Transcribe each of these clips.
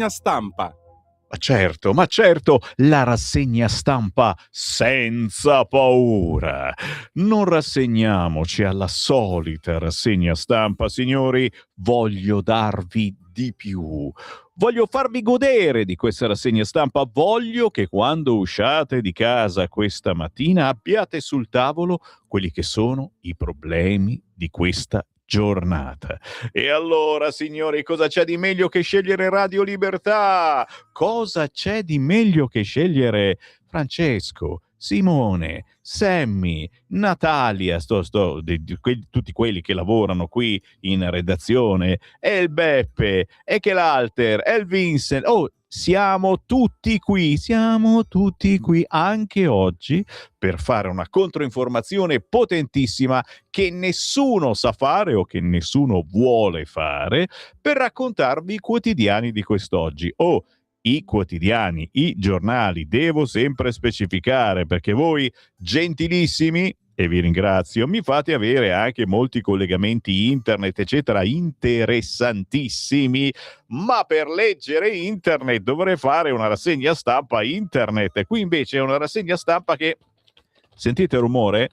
stampa. Ma certo, la rassegna stampa senza paura. Non rassegniamoci alla solita rassegna stampa, signori, voglio darvi di più. Voglio farvi godere di questa rassegna stampa, voglio che quando usciate di casa questa mattina abbiate sul tavolo quelli che sono i problemi di questa giornata. E allora, signori, cosa c'è di meglio che scegliere Radio Libertà? Cosa c'è di meglio che scegliere Francesco, Simone, Sammy, Natalia, tutti quelli che lavorano qui in redazione, e il Beppe, e che l'Alter, e il Vincent. Oh, siamo tutti qui anche oggi per fare una controinformazione potentissima che nessuno sa fare o che nessuno vuole fare per raccontarvi i quotidiani di quest'oggi. Oh, i quotidiani, i giornali, devo sempre specificare perché voi, gentilissimi, e vi ringrazio, mi fate avere anche molti collegamenti internet, eccetera, interessantissimi, ma per leggere internet dovrei fare una rassegna stampa internet. Qui invece è una rassegna stampa che, sentite il rumore?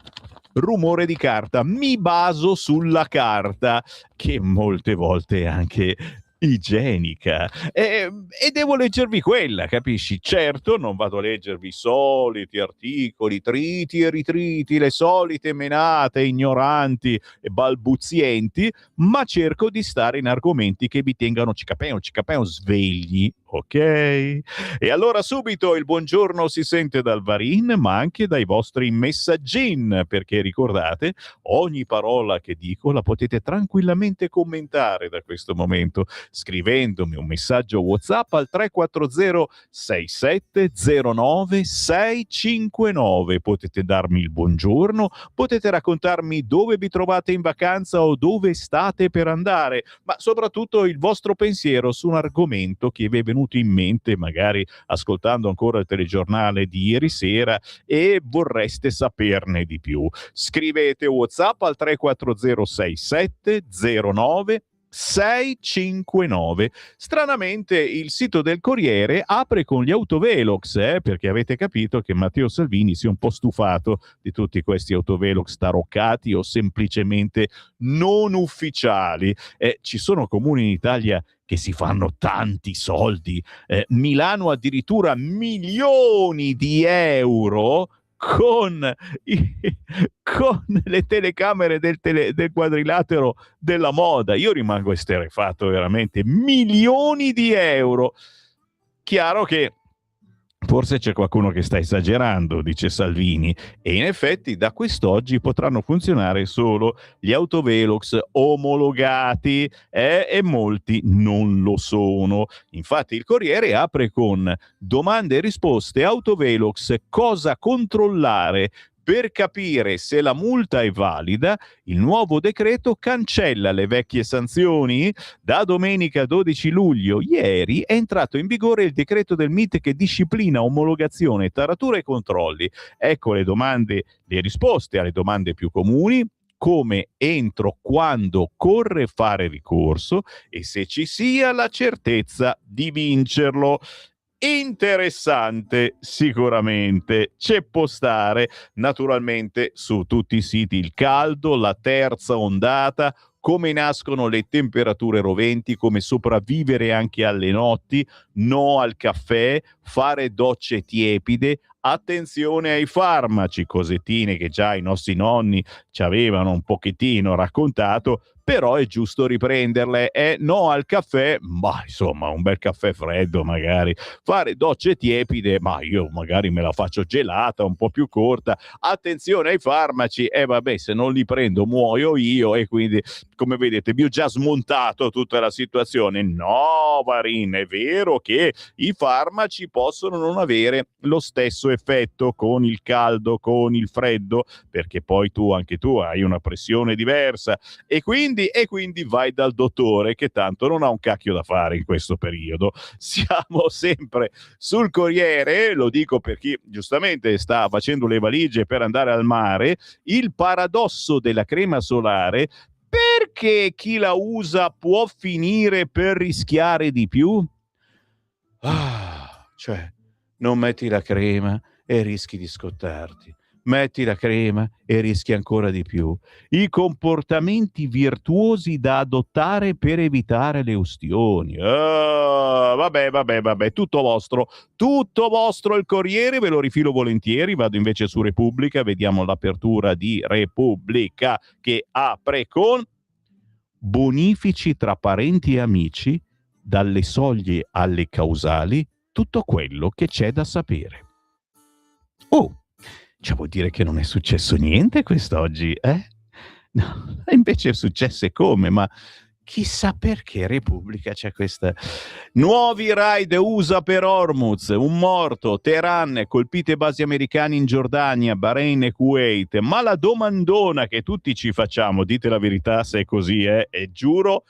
Rumore di carta. Mi baso sulla carta, che molte volte è anche igienica, e devo leggervi quella, capisci? Certo, non vado a leggervi i soliti articoli triti e ritriti, le solite menate ignoranti e balbuzienti, ma cerco di stare in argomenti che vi tengano cicapeo svegli, ok? E allora subito il buongiorno si sente dal Varin, ma anche dai vostri messaggin, perché ricordate, ogni parola che dico la potete tranquillamente commentare da questo momento, scrivendomi un messaggio WhatsApp al 340 6709 659. Potete darmi il buongiorno, potete raccontarmi dove vi trovate in vacanza o dove state per andare, ma soprattutto il vostro pensiero su un argomento che vi è venuto in mente, magari ascoltando ancora il telegiornale di ieri sera e vorreste saperne di più. Scrivete WhatsApp al 340 6709 659. Stranamente il sito del Corriere apre con gli autovelox, perché avete capito che Matteo Salvini si è un po' stufato di tutti questi autovelox taroccati o semplicemente non ufficiali. Ci sono comuni in Italia che si fanno tanti soldi, Milano addirittura milioni di euro con, i, con le telecamere del quadrilatero della moda. Io rimango esterrefatto, veramente, milioni di euro. Chiaro che forse c'è qualcuno che sta esagerando, dice Salvini, e in effetti da quest'oggi potranno funzionare solo gli autovelox omologati, e molti non lo sono. Infatti il Corriere apre con domande e risposte autovelox, cosa controllare. Per capire se la multa è valida, il nuovo decreto cancella le vecchie sanzioni. Da domenica 12 luglio, ieri, è entrato in vigore il decreto del MIT che disciplina omologazione, taratura e controlli. Ecco le domande, le risposte alle domande più comuni: come, entro, quando corre fare ricorso e se ci sia la certezza di vincerlo. Interessante, sicuramente, c'è può stare, naturalmente su tutti i siti il caldo, la terza ondata, come nascono le temperature roventi, come sopravvivere anche alle notti, no al caffè, fare docce tiepide, attenzione ai farmaci, cosettine che già i nostri nonni ci avevano un pochettino raccontato, però è giusto riprenderle. No al caffè, ma insomma un bel caffè freddo magari, fare docce tiepide, ma io magari me la faccio gelata, un po' più corta. Attenzione ai farmaci, vabbè, se non li prendo muoio io, e quindi, come vedete, vi ho già smontato tutta la situazione. No, Varin, è vero che i farmaci possono non avere lo stesso effetto con il caldo, con il freddo, perché poi anche tu hai una pressione diversa, e quindi vai dal dottore, che tanto non ha un cacchio da fare in questo periodo. Siamo sempre sul Corriere, lo dico per chi giustamente sta facendo le valigie per andare al mare. Il paradosso della crema solare: perché chi la usa può finire per rischiare di più? Cioè, non metti la crema e rischi di scottarti. Metti la crema e rischi ancora di più. I comportamenti virtuosi da adottare per evitare le ustioni. Vabbè, tutto vostro il Corriere, ve lo rifilo volentieri, vado invece su Repubblica, vediamo l'apertura di Repubblica che apre con bonifici tra parenti e amici, dalle soglie alle causali, tutto quello che c'è da sapere. Oh, cioè vuol dire che non è successo niente quest'oggi, eh? No, e invece è successo e come, ma chissà perché Repubblica c'è questa. Nuovi raid USA per Hormuz, un morto, Teheran, colpite basi americane in Giordania, Bahrain e Kuwait. Ma la domandona che tutti ci facciamo, dite la verità se è così, e giuro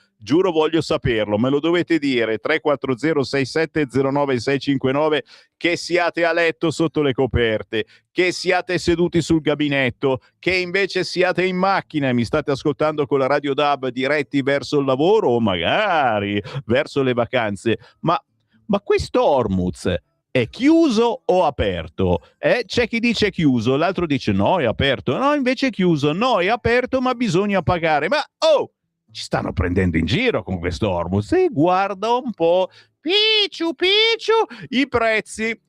voglio saperlo, me lo dovete dire, 34067096659, che siate a letto sotto le coperte, che siate seduti sul gabinetto, che invece siate in macchina e mi state ascoltando con la Radio DAB diretti verso il lavoro o magari verso le vacanze. Ma questo Hormuz è chiuso o aperto? C'è chi dice chiuso, l'altro dice no, è aperto. No, invece è chiuso. No, è aperto, ma bisogna pagare. Ma ci stanno prendendo in giro con questo Hormuz. E guarda un po', picciu, i prezzi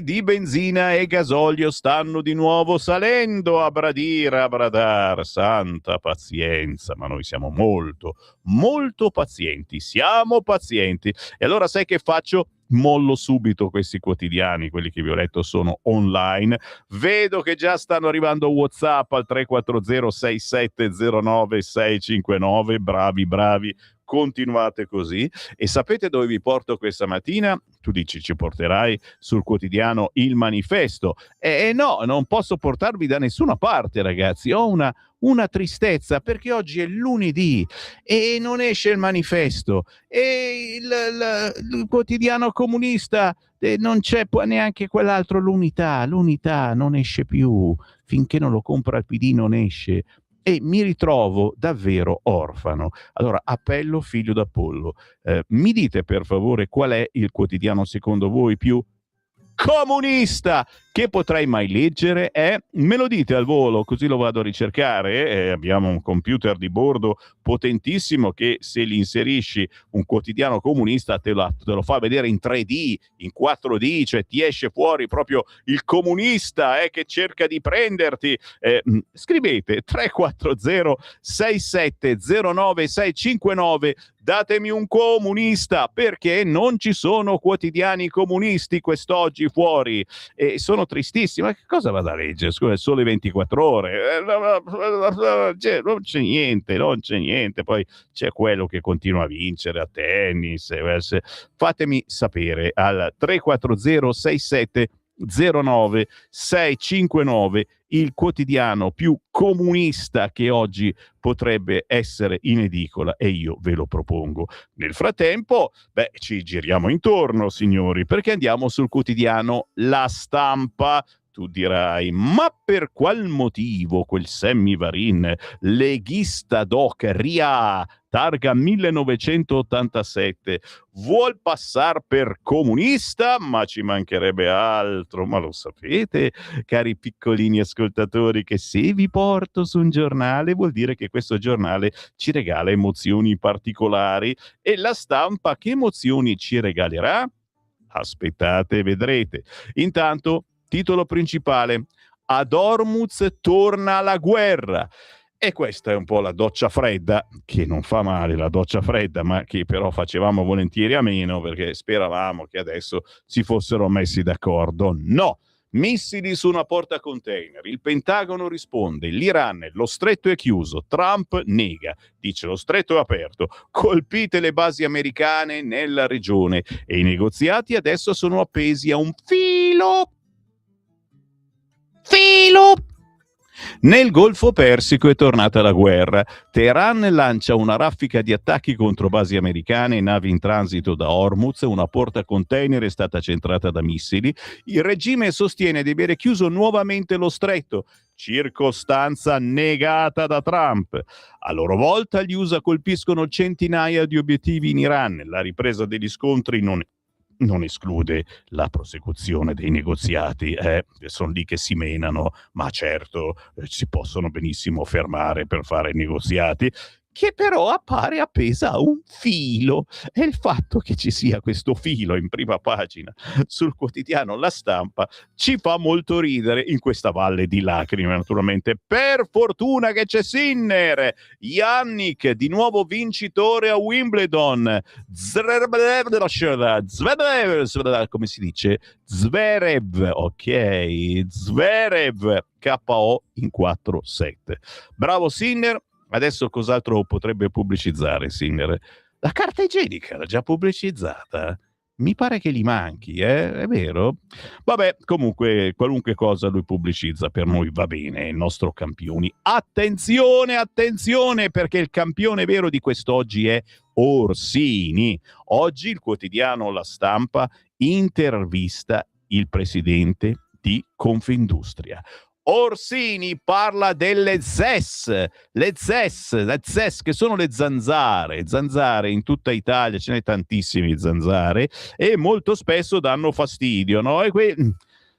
di benzina e gasolio stanno di nuovo salendo a bradar. Santa pazienza, ma noi siamo molto pazienti. Siamo pazienti. E allora sai che faccio? Mollo subito questi quotidiani, quelli che vi ho letto sono online. Vedo che già stanno arrivando WhatsApp al 34067096659. Bravi, continuate così. E sapete dove vi porto questa mattina? Tu dici ci porterai sul quotidiano Il Manifesto. No, non posso portarvi da nessuna parte, ragazzi. Ho una tristezza perché oggi è lunedì e non esce il Manifesto e il quotidiano comunista non c'è neanche quell'altro, l'Unità non esce più, finché non lo compra il PD non esce e mi ritrovo davvero orfano. Allora appello figlio d'Apollo, mi dite per favore qual è il quotidiano secondo voi più comunista che potrei mai leggere? Me lo dite al volo, così lo vado a ricercare. Abbiamo un computer di bordo potentissimo che se gli inserisci un quotidiano comunista te lo fa vedere in 3D, in 4D, cioè ti esce fuori proprio il comunista che cerca di prenderti. Scrivete 340 6709 659, datemi un comunista, perché non ci sono quotidiani comunisti quest'oggi fuori e sono tristissimo. Ma che cosa vado a leggere? Scusa, Sole 24 ore, non c'è niente. Poi c'è quello che continua a vincere a tennis. Fatemi sapere al 340 6709 659 il quotidiano più comunista che oggi potrebbe essere in edicola e io ve lo propongo. Nel frattempo, ci giriamo intorno, signori, perché andiamo sul quotidiano La Stampa. Tu dirai, ma per qual motivo quel Sammy Varin, leghista doc RIA, targa 1987, vuol passar per comunista? Ma ci mancherebbe altro, ma lo sapete, cari piccolini ascoltatori, che se vi porto su un giornale vuol dire che questo giornale ci regala emozioni particolari. E La Stampa che emozioni ci regalerà? Aspettate e vedrete. Intanto, titolo principale: ad Hormuz torna la guerra. E questa è un po' la doccia fredda, che non fa male la doccia fredda, ma che però facevamo volentieri a meno perché speravamo che adesso si fossero messi d'accordo. No! Missili su una portacontainer, il Pentagono risponde, l'Iran, lo stretto è chiuso, Trump nega, dice lo stretto è aperto, colpite le basi americane nella regione e i negoziati adesso sono appesi a un filo. Nel Golfo Persico è tornata la guerra. Teheran lancia una raffica di attacchi contro basi americane e navi in transito da Hormuz, una portacontainer è stata centrata da missili. Il regime sostiene di avere chiuso nuovamente lo stretto, circostanza negata da Trump. A loro volta gli USA colpiscono centinaia di obiettivi in Iran. La ripresa degli scontri non non esclude la prosecuzione dei negoziati, sono lì che si menano, ma certo si possono benissimo fermare per fare negoziati, che però appare appesa a un filo, e il fatto che ci sia questo filo in prima pagina sul quotidiano La Stampa ci fa molto ridere in questa valle di lacrime, naturalmente. Per fortuna che c'è Sinner, Yannick di nuovo vincitore a Wimbledon, Zverev, come si dice? Zverev, ok, Zverev KO in 4-7. Bravo Sinner. Adesso cos'altro potrebbe pubblicizzare Sinner? La carta igienica l'ha già pubblicizzata. Mi pare che gli manchi, è vero? Vabbè, comunque qualunque cosa lui pubblicizza per noi va bene, è il nostro campione. Attenzione, attenzione, perché il campione vero di quest'oggi è Orsini. Oggi il quotidiano La Stampa intervista il presidente di Confindustria. Orsini parla delle ZES, le ZES che sono le zanzare in tutta Italia, ce n'è tantissimi zanzare e molto spesso danno fastidio, no? E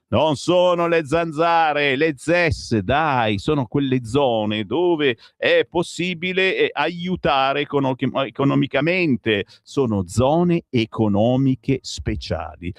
non sono le zanzare, le ZES, dai, sono quelle zone dove è possibile aiutare economicamente, sono zone economiche speciali.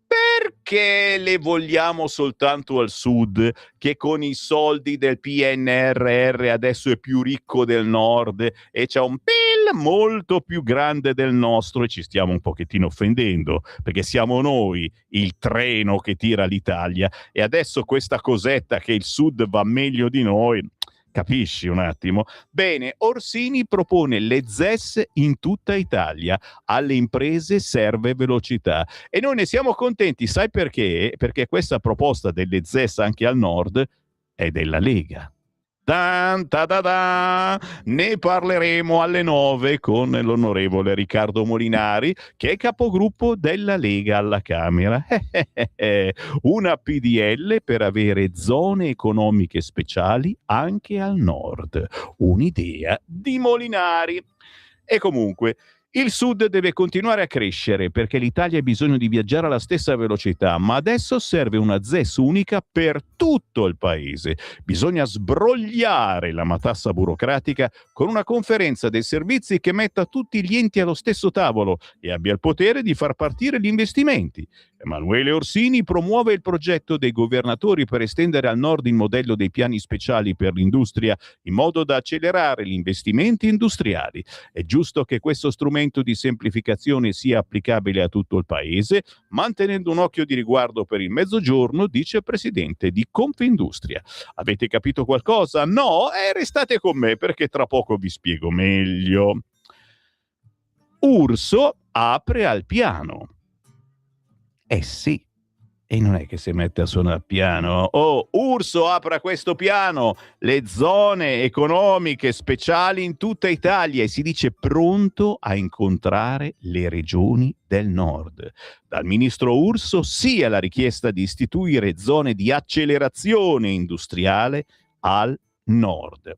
Perché le vogliamo soltanto al sud, che con i soldi del PNRR adesso è più ricco del nord e c'ha un PIL molto più grande del nostro, e ci stiamo un pochettino offendendo perché siamo noi il treno che tira l'Italia, e adesso questa cosetta che il sud va meglio di noi, capisci un attimo? Bene, Orsini propone le ZES in tutta Italia, alle imprese serve velocità e noi ne siamo contenti, sai perché? Perché questa proposta delle ZES anche al nord è della Lega. Ne parleremo alle 9 con l'onorevole Riccardo Molinari, che è capogruppo della Lega alla Camera. Una PDL per avere zone economiche speciali anche al nord. Un'idea di Molinari. E comunque, il sud deve continuare a crescere perché l'Italia ha bisogno di viaggiare alla stessa velocità, ma adesso serve una ZES unica per tutto il paese. Bisogna sbrogliare la matassa burocratica con una conferenza dei servizi che metta tutti gli enti allo stesso tavolo e abbia il potere di far partire gli investimenti. Emanuele Orsini promuove il progetto dei governatori per estendere al nord il modello dei piani speciali per l'industria in modo da accelerare gli investimenti industriali. È giusto che questo strumento di semplificazione sia applicabile a tutto il paese, mantenendo un occhio di riguardo per il Mezzogiorno, dice il presidente di Confindustria. Avete capito qualcosa? No? Restate con me perché tra poco vi spiego meglio. Urso apre al piano. Sì, e non è che si mette a suonare il piano. Oh, Urso apre questo piano, le zone economiche speciali in tutta Italia, e si dice pronto a incontrare le regioni del nord. Dal ministro Urso sì alla richiesta di istituire zone di accelerazione industriale al nord.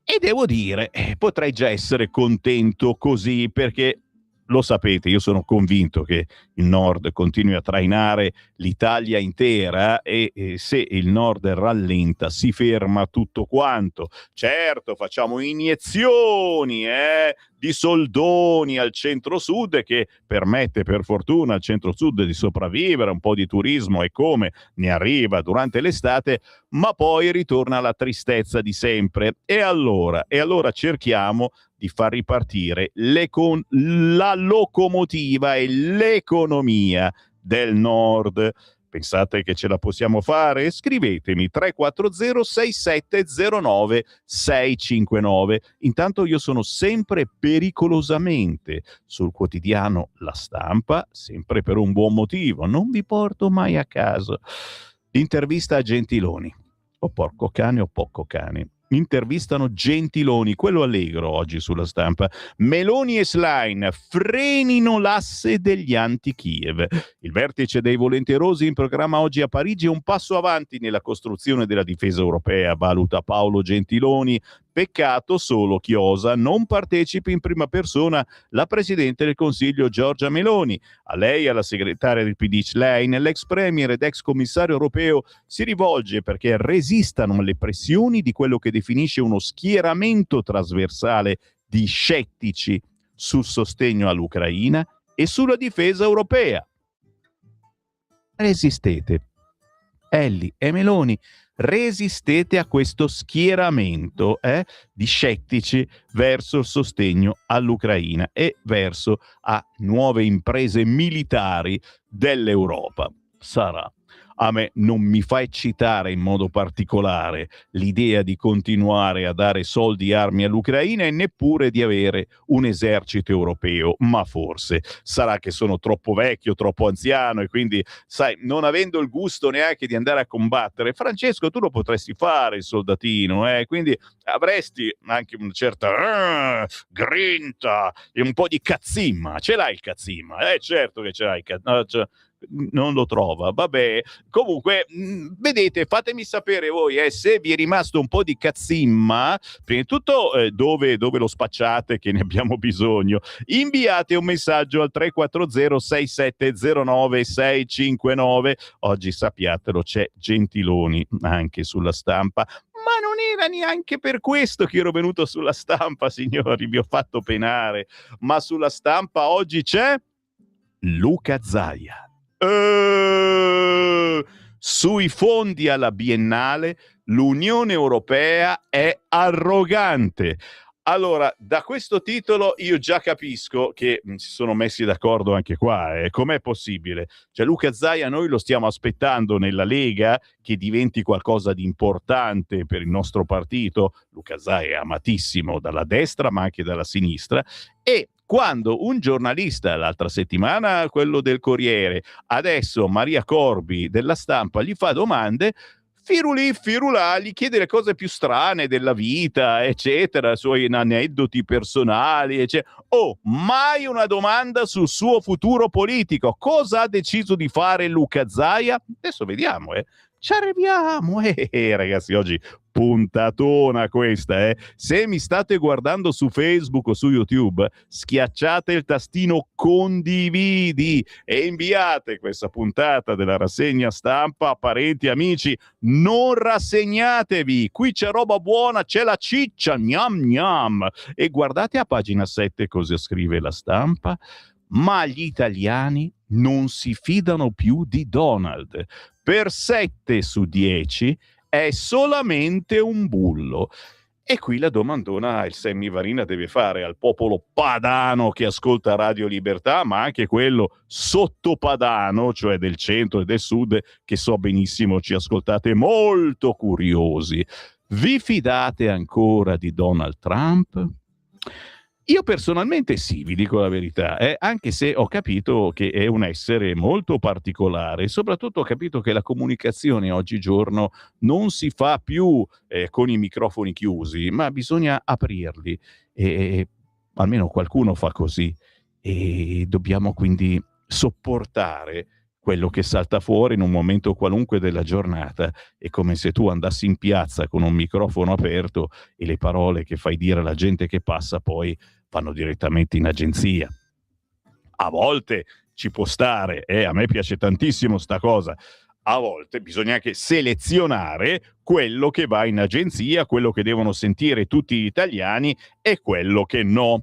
E devo dire, potrei già essere contento così, perché lo sapete, io sono convinto che il nord continui a trainare l'Italia intera e se il nord rallenta si ferma tutto quanto. Certo, facciamo iniezioni di soldoni al centro-sud che permette per fortuna al centro-sud di sopravvivere, un po' di turismo e come ne arriva durante l'estate, ma poi ritorna la tristezza di sempre. E allora cerchiamo di far ripartire la locomotiva e l'economia del nord. Pensate che ce la possiamo fare? Scrivetemi 340 6709 659. Intanto io sono sempre pericolosamente sul quotidiano La Stampa, sempre per un buon motivo, non vi porto mai a caso. L'intervista a Gentiloni. O porco cane o poco cane. intervistano Gentiloni, quello allegro oggi sulla Stampa. Meloni e Schlein frenino l'asse degli anti-Kiev. Il vertice dei volenterosi in programma oggi a Parigi è un passo avanti nella costruzione della difesa europea, valuta Paolo Gentiloni. Peccato solo Chiosa non partecipi in prima persona la Presidente del Consiglio Giorgia Meloni. A lei, alla segretaria del PD Schlein, l'ex premier ed ex commissario europeo si rivolge perché resistano alle pressioni di quello che definisce uno schieramento trasversale di scettici sul sostegno all'Ucraina e sulla difesa europea. Resistete. Elly e Meloni, resistete a questo schieramento di scettici verso il sostegno all'Ucraina e verso a nuove imprese militari dell'Europa. Sarà. A me non mi fa eccitare in modo particolare l'idea di continuare a dare soldi e armi all'Ucraina e neppure di avere un esercito europeo, ma forse sarà che sono troppo vecchio, troppo anziano e quindi, sai, non avendo il gusto neanche di andare a combattere. Francesco, tu lo potresti fare il soldatino, quindi avresti anche una certa grinta e un po' di cazzimma. Ce l'hai il cazzimma? Certo che ce l'hai il cazzimma. Non lo trova, vabbè. Comunque, vedete, fatemi sapere voi se vi è rimasto un po' di cazzimma. Prima di tutto, dove lo spacciate, che ne abbiamo bisogno. Inviate un messaggio al 340 6709 659. Oggi, sappiatelo, c'è Gentiloni anche sulla Stampa. Ma non era neanche per questo che ero venuto sulla Stampa, signori, vi ho fatto penare. Ma sulla Stampa oggi c'è Luca Zaia. Sui fondi alla Biennale l'Unione Europea è arrogante. Allora, da questo titolo io già capisco che si sono messi d'accordo anche qua. Com'è possibile? Cioè, Luca Zaia noi lo stiamo aspettando nella Lega che diventi qualcosa di importante per il nostro partito. Luca Zaia è amatissimo dalla destra ma anche dalla sinistra, e quando un giornalista, l'altra settimana quello del Corriere, adesso Maria Corbi della Stampa, gli fa domande, firulì, firulà, gli chiede le cose più strane della vita, eccetera, i suoi aneddoti personali, eccetera. Mai una domanda sul suo futuro politico. Cosa ha deciso di fare Luca Zaia? Adesso vediamo, Ci arriviamo, ragazzi, oggi puntatona questa, Se mi state guardando su Facebook o su YouTube, schiacciate il tastino condividi e inviate questa puntata della rassegna stampa a parenti, amici. Non rassegnatevi, qui c'è roba buona, c'è la ciccia, gnam gnam. E guardate a pagina 7 cosa scrive la Stampa. Ma gli italiani non si fidano più di Donald. Per 7 su 10 è solamente un bullo. E qui la domandona il Sammy Varina deve fare al popolo padano che ascolta Radio Libertà, ma anche quello sottopadano, cioè del centro e del sud, che so benissimo ci ascoltate molto curiosi. Vi fidate ancora di Donald Trump? Io personalmente sì, vi dico la verità, anche se ho capito che è un essere molto particolare, soprattutto ho capito che la comunicazione oggigiorno non si fa più con i microfoni chiusi, ma bisogna aprirli, e almeno qualcuno fa così, e dobbiamo quindi sopportare quello che salta fuori in un momento qualunque della giornata. È come se tu andassi in piazza con un microfono aperto e le parole che fai dire alla gente che passa poi vanno direttamente in agenzia. A volte ci può stare, a me piace tantissimo sta cosa. A volte bisogna anche selezionare quello che va in agenzia, quello che devono sentire tutti gli italiani e quello che no.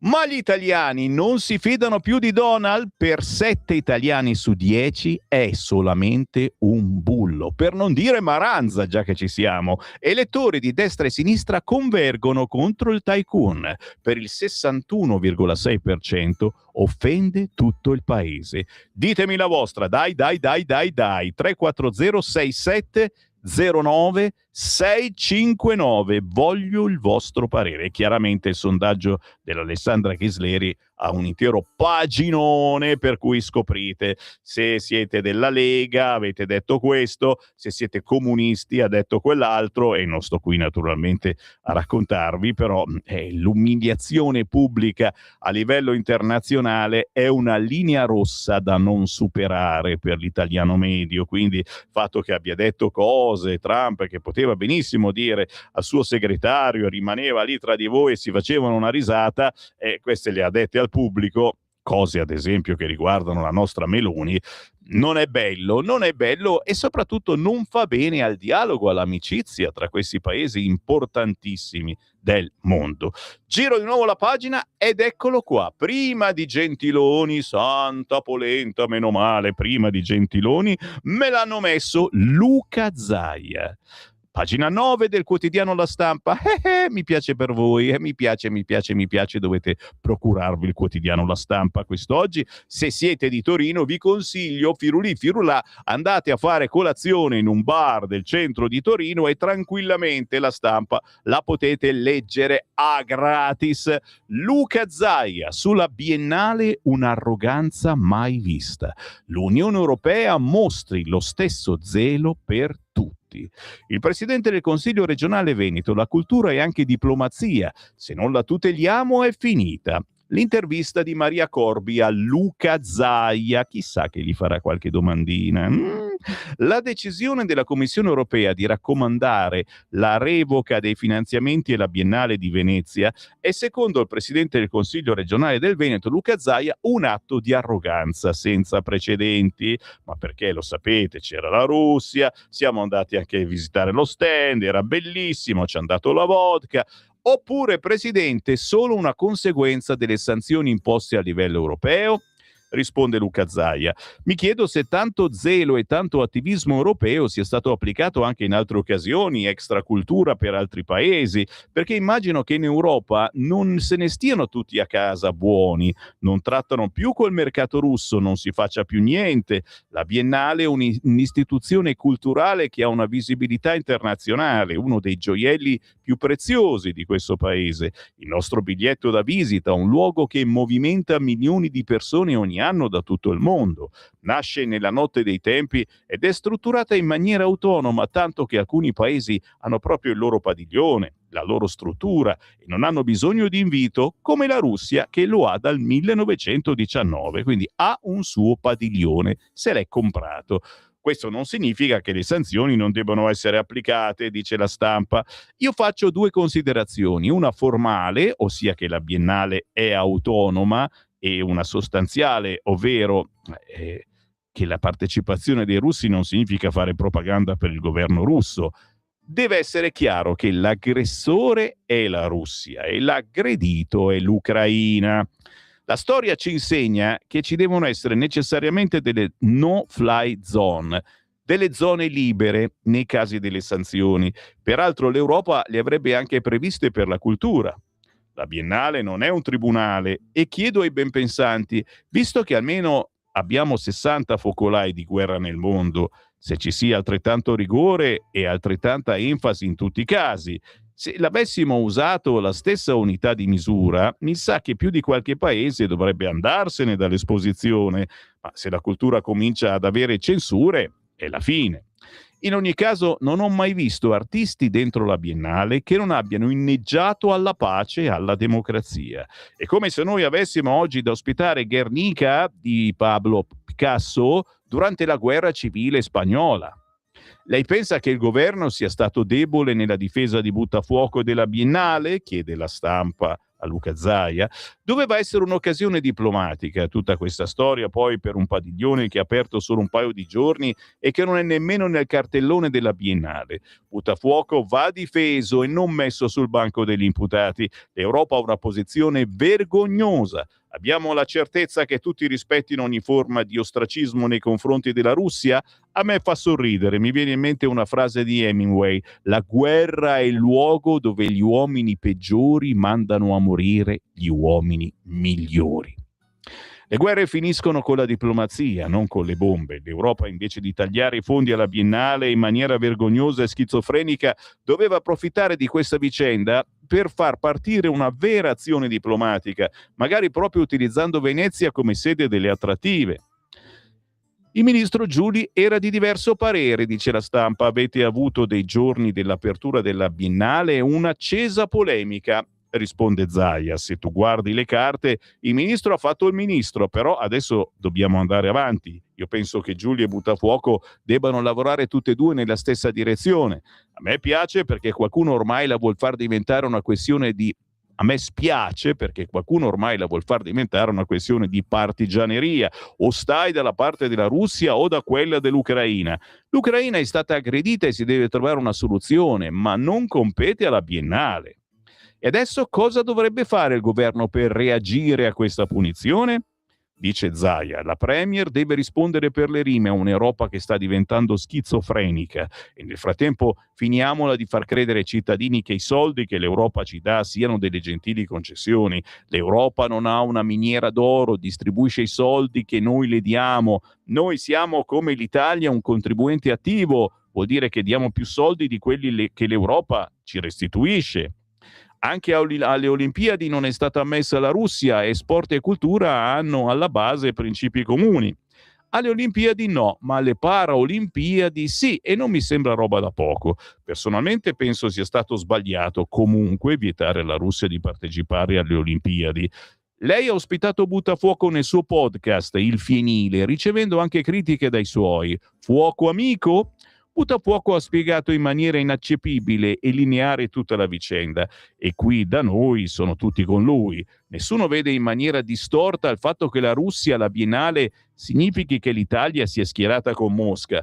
Ma gli italiani non si fidano più di Donald? Per 7 italiani su 10 è solamente un bullo, per non dire maranza, già che ci siamo. Elettori di destra e sinistra convergono contro il tycoon. Per il 61,6% offende tutto il paese. Ditemi la vostra, dai. 340 67 09 659. Voglio il vostro parere. E chiaramente il sondaggio dell'Alessandra Ghisleri ha un intero paginone per cui scoprite se siete della Lega, avete detto questo, se siete comunisti ha detto quell'altro, e non sto qui naturalmente a raccontarvi, però l'umiliazione pubblica a livello internazionale è una linea rossa da non superare per l'italiano medio, quindi il fatto che abbia detto cose Trump che poteva benissimo dire al suo segretario, rimaneva lì tra di voi e si facevano una risata, e queste le ha dette al pubblico, cose ad esempio che riguardano la nostra Meloni, non è bello e soprattutto non fa bene al dialogo, all'amicizia tra questi paesi importantissimi del mondo. Giro di nuovo la pagina ed eccolo qua. Prima di Gentiloni, santa polenta, meno male, prima di Gentiloni me l'hanno messo Luca Zaia. Pagina 9 del quotidiano La Stampa. Mi piace per voi, mi piace, dovete procurarvi il quotidiano La Stampa quest'oggi. Se siete di Torino vi consiglio, firulì firulà, andate a fare colazione in un bar del centro di Torino e tranquillamente La Stampa la potete leggere a gratis. Luca Zaia, sulla Biennale un'arroganza mai vista. L'Unione Europea mostri lo stesso zelo per tutti. Il presidente del Consiglio regionale Veneto, la cultura è anche diplomazia, se non la tuteliamo è finita. L'intervista di Maria Corbi a Luca Zaia, chissà che gli farà qualche domandina. La decisione della Commissione europea di raccomandare la revoca dei finanziamenti alla Biennale di Venezia è, secondo il presidente del Consiglio regionale del Veneto, Luca Zaia, un atto di arroganza senza precedenti. Ma perché, lo sapete, c'era la Russia, siamo andati anche a visitare lo stand, era bellissimo, ci hanno dato la vodka. Oppure, presidente, solo una conseguenza delle sanzioni imposte a livello europeo? Risponde Luca Zaia. Mi chiedo se tanto zelo e tanto attivismo europeo sia stato applicato anche in altre occasioni, extracultura per altri paesi, perché immagino che in Europa non se ne stiano tutti a casa buoni, non trattano più col mercato russo, non si faccia più niente. La Biennale è un'istituzione culturale che ha una visibilità internazionale, uno dei gioielli più preziosi di questo paese. Il nostro biglietto da visita, un luogo che movimenta milioni di persone ogni anno da tutto il mondo. Nasce nella notte dei tempi ed è strutturata in maniera autonoma, tanto che alcuni paesi hanno proprio il loro padiglione, la loro struttura, e non hanno bisogno di invito, come la Russia che lo ha dal 1919, quindi ha un suo padiglione, se l'è comprato. Questo non significa che le sanzioni non debbano essere applicate, dice La Stampa. Io faccio due considerazioni, una formale, ossia che la Biennale è autonoma, e una sostanziale, ovvero che la partecipazione dei russi non significa fare propaganda per il governo russo. Deve essere chiaro che l'aggressore è la Russia e l'aggredito è l'Ucraina. La storia ci insegna che ci devono essere necessariamente delle no-fly zone, delle zone libere nei casi delle sanzioni. Peraltro l'Europa le avrebbe anche previste per la cultura. La Biennale non è un tribunale e chiedo ai benpensanti, visto che almeno abbiamo 60 focolai di guerra nel mondo, se ci sia altrettanto rigore e altrettanta enfasi in tutti i casi. Se l'avessimo usato la stessa unità di misura, mi sa che più di qualche paese dovrebbe andarsene dall'esposizione, ma se la cultura comincia ad avere censure, è la fine. In ogni caso, non ho mai visto artisti dentro la Biennale che non abbiano inneggiato alla pace e alla democrazia. È come se noi avessimo oggi da ospitare Guernica di Pablo Picasso durante la guerra civile spagnola. Lei pensa che il governo sia stato debole nella difesa di Buttafuoco della Biennale? Chiede La Stampa a Luca Zaia. Doveva essere un'occasione diplomatica tutta questa storia, poi, per un padiglione che è aperto solo un paio di giorni e che non è nemmeno nel cartellone della Biennale. Buttafuoco va difeso e non messo sul banco degli imputati. L'Europa ha una posizione vergognosa. Abbiamo la certezza che tutti rispettino ogni forma di ostracismo nei confronti della Russia? A me fa sorridere, mi viene in mente una frase di Hemingway: la guerra è il luogo dove gli uomini peggiori mandano a morire gli uomini migliori. Le guerre finiscono con la diplomazia, non con le bombe. L'Europa, invece di tagliare i fondi alla Biennale in maniera vergognosa e schizofrenica, doveva approfittare di questa vicenda per far partire una vera azione diplomatica, magari proprio utilizzando Venezia come sede delle attrattive. Il ministro Giuli era di diverso parere, dice la stampa. Avete avuto dei giorni dell'apertura della Biennale e un'accesa polemica. Risponde Zaia, se tu guardi le carte, il ministro ha fatto il ministro, però adesso dobbiamo andare avanti. Io penso che Giuli e Buttafuoco debbano lavorare tutte e due nella stessa direzione. A me piace perché qualcuno ormai la vuol far diventare una questione di... A me spiace perché qualcuno ormai la vuol far diventare una questione di partigianeria. O stai dalla parte della Russia o da quella dell'Ucraina. L'Ucraina è stata aggredita e si deve trovare una soluzione, ma non compete alla Biennale. E adesso cosa dovrebbe fare il governo per reagire a questa punizione? Dice Zaia, la Premier deve rispondere per le rime a un'Europa che sta diventando schizofrenica e nel frattempo finiamola di far credere ai cittadini che i soldi che l'Europa ci dà siano delle gentili concessioni. L'Europa non ha una miniera d'oro, distribuisce i soldi che noi le diamo. Noi siamo come l'Italia un contribuente attivo, vuol dire che diamo più soldi di quelli che l'Europa ci restituisce. Anche alle Olimpiadi non è stata ammessa la Russia e sport e cultura hanno alla base principi comuni. Alle Olimpiadi no, ma alle Paraolimpiadi sì, e non mi sembra roba da poco. Personalmente penso sia stato sbagliato comunque vietare alla Russia di partecipare alle Olimpiadi. Lei ha ospitato Buttafuoco nel suo podcast Il Fienile, ricevendo anche critiche dai suoi. Fuoco amico? Buttafuoco ha spiegato in maniera inaccepibile e lineare tutta la vicenda e qui da noi sono tutti con lui. Nessuno vede in maniera distorta il fatto che la Russia alla Biennale significhi che l'Italia sia schierata con Mosca.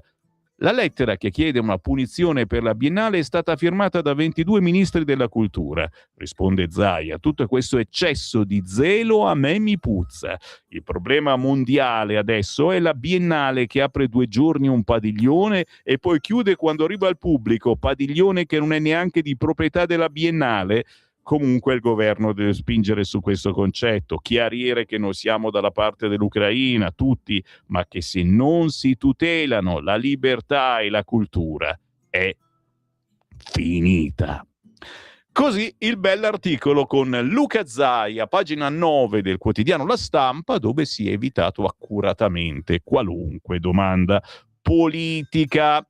La lettera che chiede una punizione per la Biennale è stata firmata da 22 ministri della cultura. Risponde Zaia, tutto questo eccesso di zelo a me mi puzza. Il problema mondiale adesso è la Biennale che apre 2 giorni un padiglione e poi chiude quando arriva il pubblico, padiglione che non è neanche di proprietà della Biennale. Comunque il governo deve spingere su questo concetto, chiarire che noi siamo dalla parte dell'Ucraina, tutti, ma che se non si tutelano la libertà e la cultura è finita. Così il bell'articolo con Luca Zaia, pagina 9 del quotidiano La Stampa, dove si è evitato accuratamente qualunque domanda politica.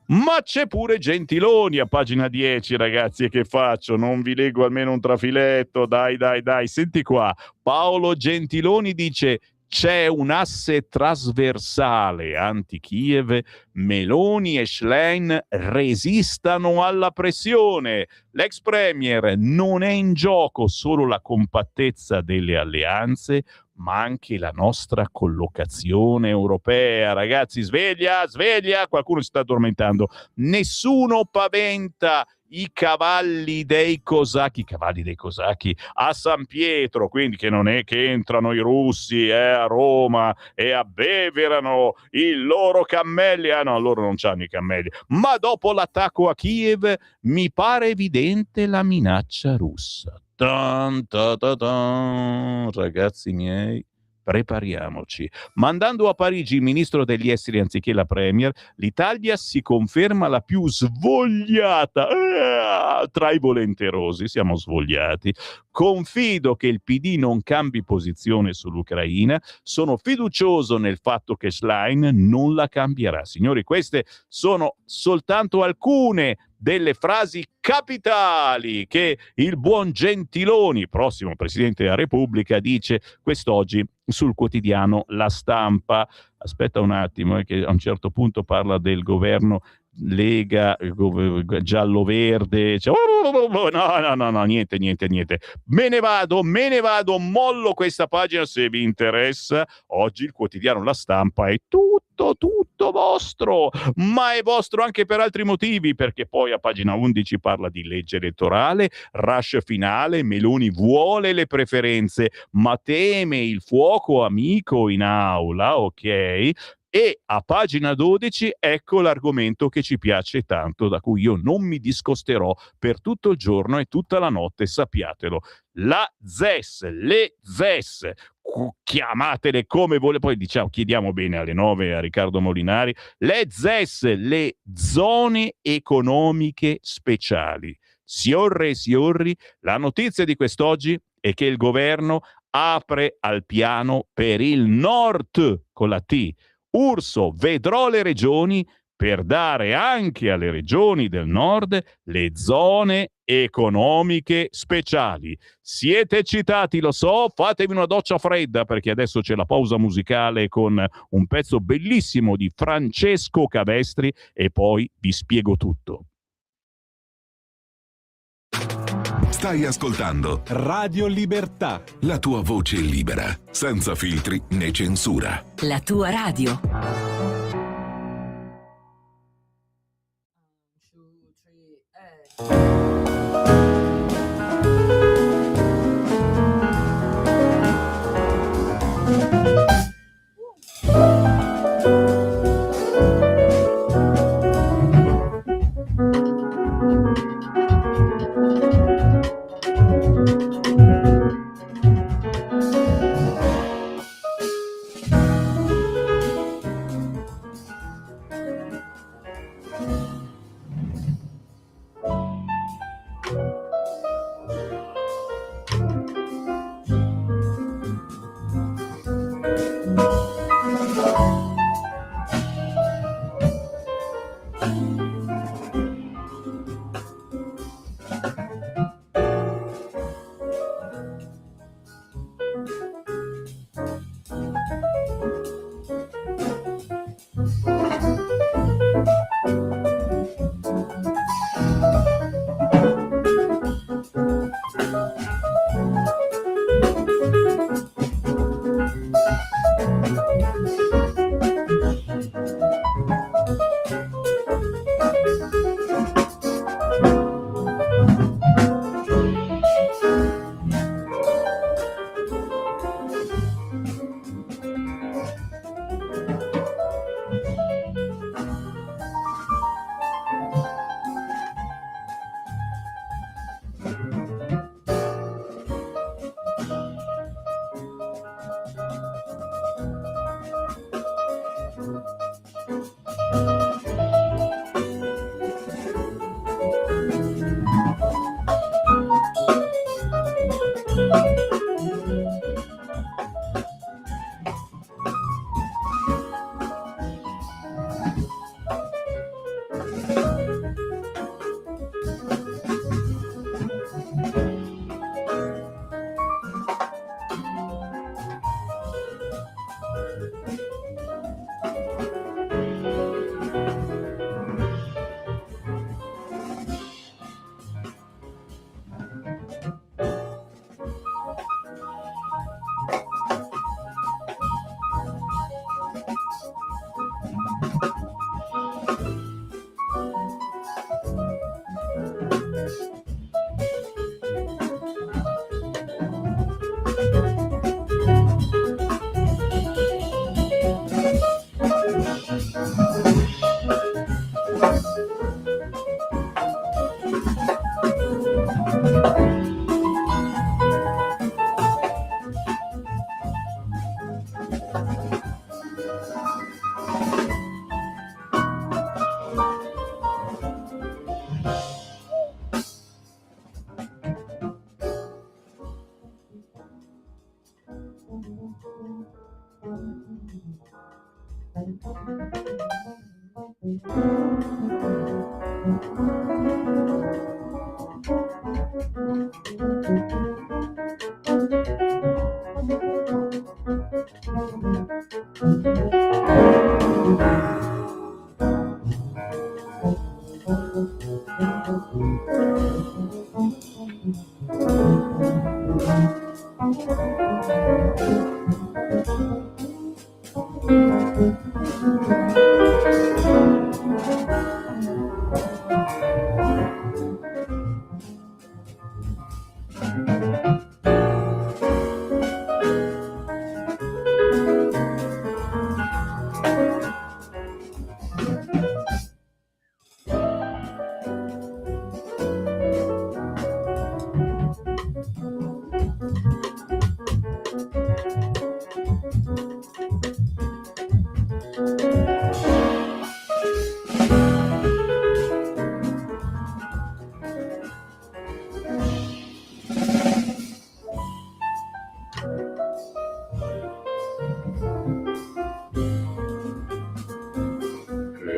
Ma c'è pure Gentiloni a pagina 10, ragazzi, e che faccio? Non vi leggo almeno un trafiletto? Dai, senti qua. Paolo Gentiloni dice: c'è un asse trasversale anti-Kiev, Meloni e Schlein resistano alla pressione. L'ex premier non è in gioco solo la compattezza delle alleanze, ma anche la nostra collocazione europea. Ragazzi, sveglia, qualcuno si sta addormentando. Nessuno paventa i cavalli dei cosacchi a San Pietro, quindi che non è che entrano i russi a Roma e abbeverano i loro cammelli. Ah no, loro non c'hanno i cammelli. Ma dopo l'attacco a Kiev mi pare evidente la minaccia russa. Ragazzi miei, prepariamoci. Mandando a Parigi il ministro degli esteri anziché la premier, l'Italia si conferma la più svogliata tra i volenterosi. Siamo svogliati. Confido che il PD non cambi posizione sull'Ucraina. Sono fiducioso nel fatto che Schlein non la cambierà. Signori, queste sono soltanto alcune delle frasi capitali che il buon Gentiloni, prossimo Presidente della Repubblica, dice quest'oggi sul quotidiano La Stampa. Aspetta un attimo, che a un certo punto parla del governo Lega giallo-verde. No, niente. Me ne vado, mollo questa pagina se vi interessa. Oggi il quotidiano La Stampa è tutto vostro, ma è vostro anche per altri motivi, perché poi a pagina 11 parla di legge elettorale, rush finale, Meloni vuole le preferenze, ma teme il fuoco amico in aula, ok? E a pagina 12 ecco l'argomento che ci piace tanto, da cui io non mi discosterò per tutto il giorno e tutta la notte, sappiatelo. La ZES, le ZES, chiamatele come volete, poi diciamo, chiediamo bene alle 9 a Riccardo Molinari, le ZES, le zone economiche speciali. Signore e signori, la notizia di quest'oggi è che il governo apre al piano per il Nord con la T. Urso, vedrò le regioni per dare anche alle regioni del nord le zone economiche speciali. Siete eccitati, lo so, fatevi una doccia fredda perché adesso c'è la pausa musicale con un pezzo bellissimo di Francesco Cabestri e poi vi spiego tutto. Stai ascoltando Radio Libertà, la tua voce libera, senza filtri né censura. La tua radio.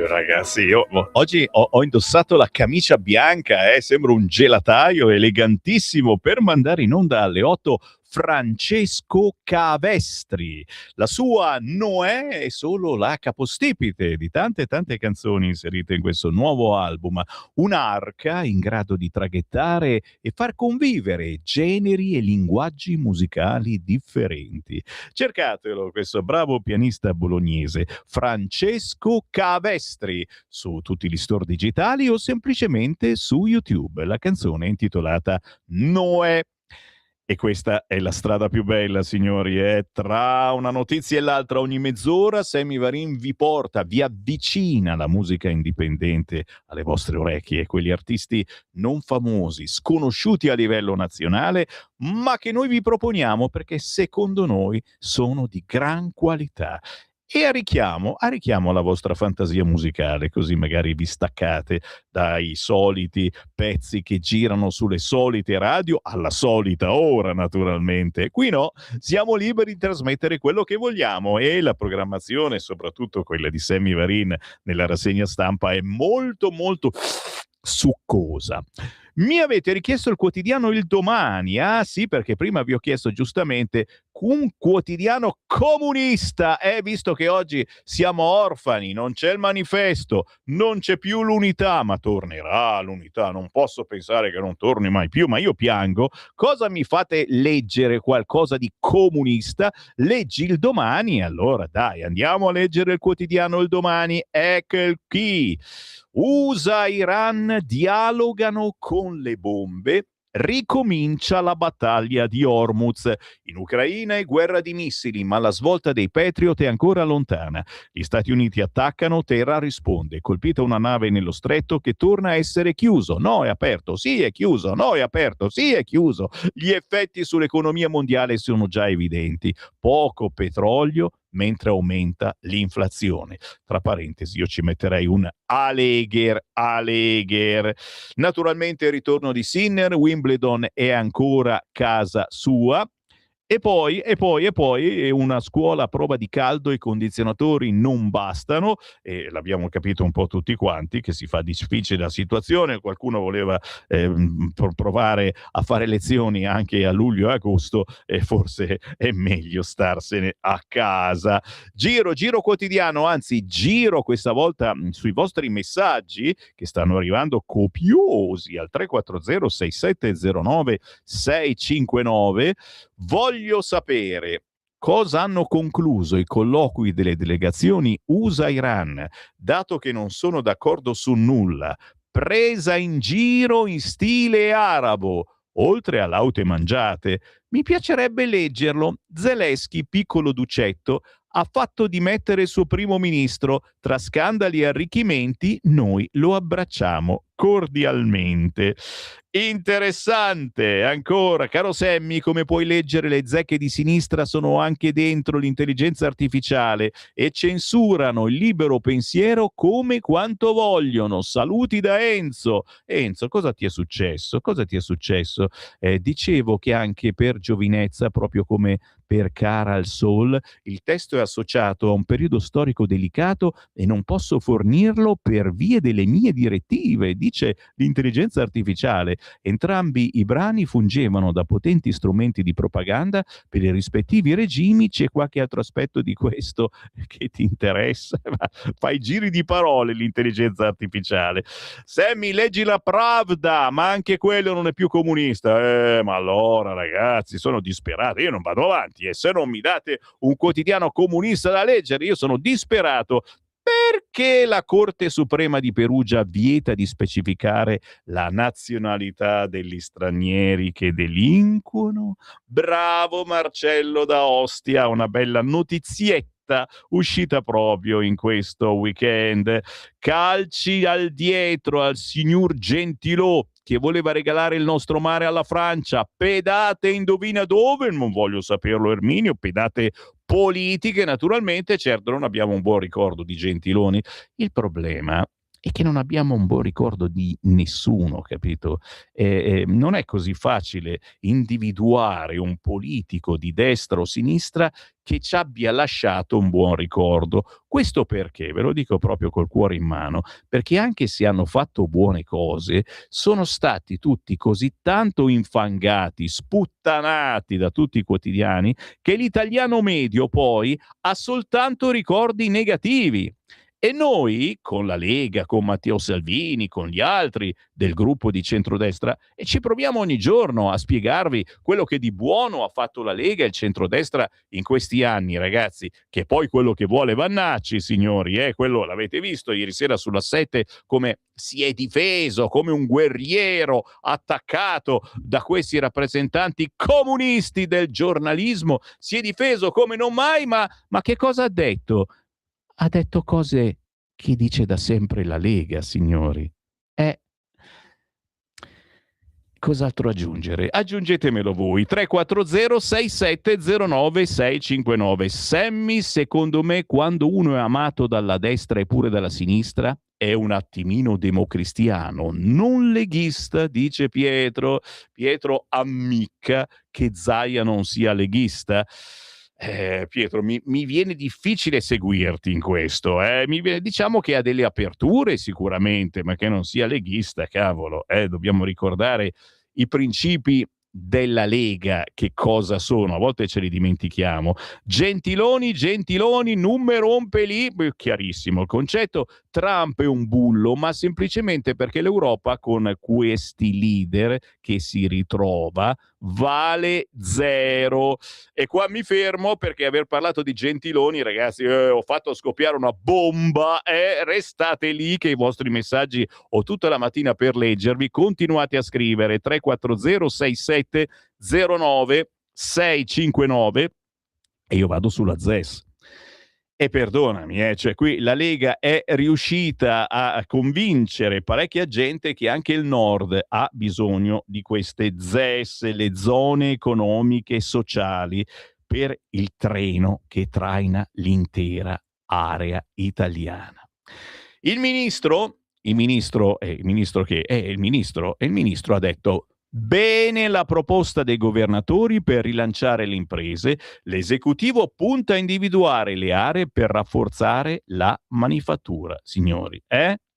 Ragazzi, io oggi ho indossato la camicia bianca, sembro un gelataio elegantissimo per mandare in onda alle 8 Francesco Cavestri. La sua Noè è solo la capostipite di tante canzoni inserite in questo nuovo album, un'arca in grado di traghettare e far convivere generi e linguaggi musicali differenti. Cercatelo, questo bravo pianista bolognese, Francesco Cavestri, su tutti gli store digitali o semplicemente su YouTube. La canzone è intitolata Noè. E questa è la strada più bella, signori. Tra una notizia e l'altra, ogni mezz'ora, Sammy Varin vi avvicina la musica indipendente alle vostre orecchie, quegli artisti non famosi, sconosciuti a livello nazionale, ma che noi vi proponiamo perché secondo noi sono di gran qualità. E a richiamo alla vostra fantasia musicale, così magari vi staccate dai soliti pezzi che girano sulle solite radio alla solita ora, naturalmente. Qui no, siamo liberi di trasmettere quello che vogliamo e la programmazione, soprattutto quella di Sammy Varin nella rassegna stampa, è molto succosa. Mi avete richiesto il quotidiano Il Domani. Ah sì, perché prima vi ho chiesto giustamente un quotidiano comunista, visto che oggi siamo orfani, non c'è il manifesto, non c'è più l'unità, ma tornerà l'unità, non posso pensare che non torni mai più, ma io piango. Cosa mi fate leggere qualcosa di comunista? Leggi Il Domani, allora dai, andiamo a leggere il quotidiano Il Domani. Ecco qui. USA e Iran dialogano con le bombe, ricomincia la battaglia di Hormuz. In Ucraina è guerra di missili, ma la svolta dei Patriot è ancora lontana. Gli Stati Uniti attaccano, Teheran risponde. Colpita una nave nello stretto che torna a essere chiuso. No, è aperto. Sì, è chiuso. No, è aperto. Sì, è chiuso. Gli effetti sull'economia mondiale sono già evidenti. Poco petrolio, mentre aumenta l'inflazione. Tra parentesi, io ci metterei un Alegher. Naturalmente il ritorno di Sinner, Wimbledon è ancora casa sua. E poi una scuola a prova di caldo e condizionatori non bastano, e l'abbiamo capito un po' tutti quanti che si fa difficile la situazione. Qualcuno voleva provare a fare lezioni anche a luglio e agosto, e forse è meglio starsene a casa. Giro quotidiano, anzi giro questa volta sui vostri messaggi che stanno arrivando copiosi al 340 6709 659. Voglio sapere cosa hanno concluso i colloqui delle delegazioni USA-Iran, dato che non sono d'accordo su nulla. Presa in giro in stile arabo, oltre a laute mangiate. Mi piacerebbe leggerlo. Zelensky, piccolo ducetto, ha fatto dimettere il suo primo ministro. Tra scandali e arricchimenti, noi lo abbracciamo cordialmente. Interessante. Ancora, caro Sammy, come puoi leggere, le zecche di sinistra sono anche dentro l'intelligenza artificiale e censurano il libero pensiero come quanto vogliono. Saluti da Enzo. Enzo, cosa ti è successo? Dicevo che anche per giovinezza, proprio come per Cara al Sol, il testo è associato a un periodo storico delicato e non posso fornirlo per via delle mie direttive, dice l'intelligenza artificiale. Entrambi i brani fungevano da potenti strumenti di propaganda per i rispettivi regimi. C'è qualche altro aspetto di questo che ti interessa? Fai giri di parole l'intelligenza artificiale. Sammy, leggi la Pravda, ma anche quello non è più comunista. Ma allora ragazzi, sono disperato, io non vado avanti, e se non mi date un quotidiano comunista da leggere io sono disperato. Perché la Corte Suprema di Perugia vieta di specificare la nazionalità degli stranieri che delinquono? Bravo Marcello da Ostia, una bella notizietta uscita proprio in questo weekend. Calci al dietro al signor Gentilò che voleva regalare il nostro mare alla Francia. Pedate, indovina dove? Non voglio saperlo, Erminio. Pedate politiche, naturalmente. Certo, non abbiamo un buon ricordo di Gentiloni. Il problema è che non abbiamo un buon ricordo di nessuno, capito? Non è così facile individuare un politico di destra o sinistra che ci abbia lasciato un buon ricordo. Questo perché? Ve lo dico proprio col cuore in mano, perché anche se hanno fatto buone cose, sono stati tutti così tanto infangati, sputtanati da tutti i quotidiani, che l'italiano medio poi ha soltanto ricordi negativi. E noi, con la Lega, con Matteo Salvini, con gli altri del gruppo di centrodestra, e ci proviamo ogni giorno a spiegarvi quello che di buono ha fatto la Lega e il centrodestra in questi anni, ragazzi, che poi quello che vuole Vannacci, signori, quello l'avete visto ieri sera sulla 7, come si è difeso come un guerriero attaccato da questi rappresentanti comunisti del giornalismo, si è difeso come non mai, ma che cosa ha detto? Ha detto cose che dice da sempre la Lega, signori. Eh, Cos'altro aggiungere? Aggiungetemelo voi. 340 6709 659. Sammy, secondo me, quando uno è amato dalla destra e pure dalla sinistra, è un attimino democristiano, non leghista, dice Pietro. Pietro ammicca che Zaia non sia leghista. Pietro, mi viene difficile seguirti in questo. Diciamo che ha delle aperture sicuramente, ma che non sia leghista, cavolo. Dobbiamo ricordare i principi della Lega, che cosa sono, a volte ce li dimentichiamo. Gentiloni, Gentiloni, non me rompe lì, chiarissimo il concetto. Trump è un bullo, ma semplicemente perché l'Europa con questi leader che si ritrova vale zero. E qua mi fermo perché aver parlato di Gentiloni, ragazzi, ho fatto scoppiare una bomba. Restate lì che i vostri messaggi ho tutta la mattina per leggervi. Continuate a scrivere 340 6709 659 e io vado sulla ZES. E perdonami, cioè qui la Lega è riuscita a convincere parecchia gente che anche il Nord ha bisogno di queste ZES, le zone economiche e sociali, per il treno che traina l'intera area italiana. Il ministro ha detto bene la proposta dei governatori per rilanciare le imprese, l'esecutivo punta a individuare le aree per rafforzare la manifattura, signori.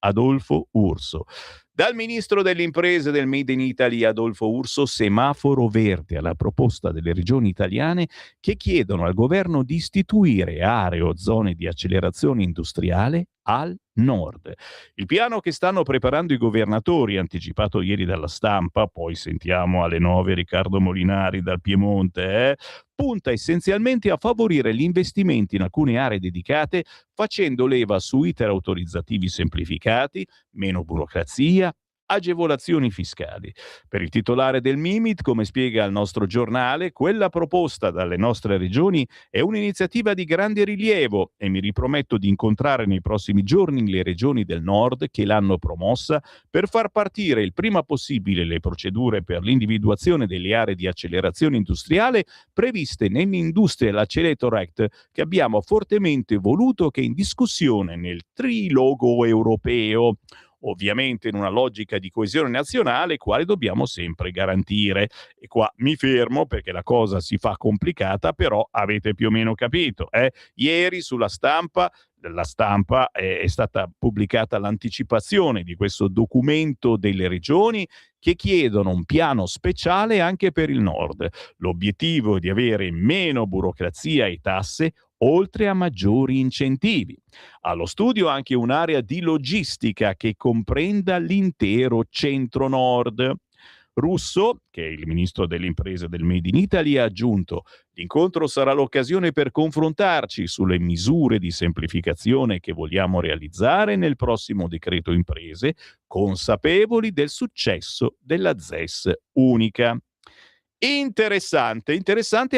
Adolfo Urso. Dal ministro delle imprese del Made in Italy Adolfo Urso, semaforo verde alla proposta delle regioni italiane che chiedono al governo di istituire aree o zone di accelerazione industriale al nord. Il piano che stanno preparando i governatori, anticipato ieri dalla Stampa, poi sentiamo alle 9 Riccardo Molinari dal Piemonte, punta essenzialmente a favorire gli investimenti in alcune aree dedicate, facendo leva su iter autorizzativi semplificati, meno burocrazia, agevolazioni fiscali. Per il titolare del Mimit, come spiega il nostro giornale, quella proposta dalle nostre regioni è un'iniziativa di grande rilievo e mi riprometto di incontrare nei prossimi giorni le regioni del nord che l'hanno promossa per far partire il prima possibile le procedure per l'individuazione delle aree di accelerazione industriale previste nell'Industrial Accelerator Act che abbiamo fortemente voluto che è in discussione nel trilogo europeo, ovviamente in una logica di coesione nazionale, quale dobbiamo sempre garantire. E qua mi fermo perché la cosa si fa complicata, però avete più o meno capito. Ieri sulla stampa, è stata pubblicata l'anticipazione di questo documento delle regioni che chiedono un piano speciale anche per il nord. L'obiettivo è di avere meno burocrazia e tasse, oltre a maggiori incentivi. Allo studio anche un'area di logistica che comprenda l'intero centro-nord. Russo, che è il ministro delle imprese del Made in Italy, ha aggiunto: l'incontro sarà l'occasione per confrontarci sulle misure di semplificazione che vogliamo realizzare nel prossimo decreto imprese, consapevoli del successo della ZES unica. Interessante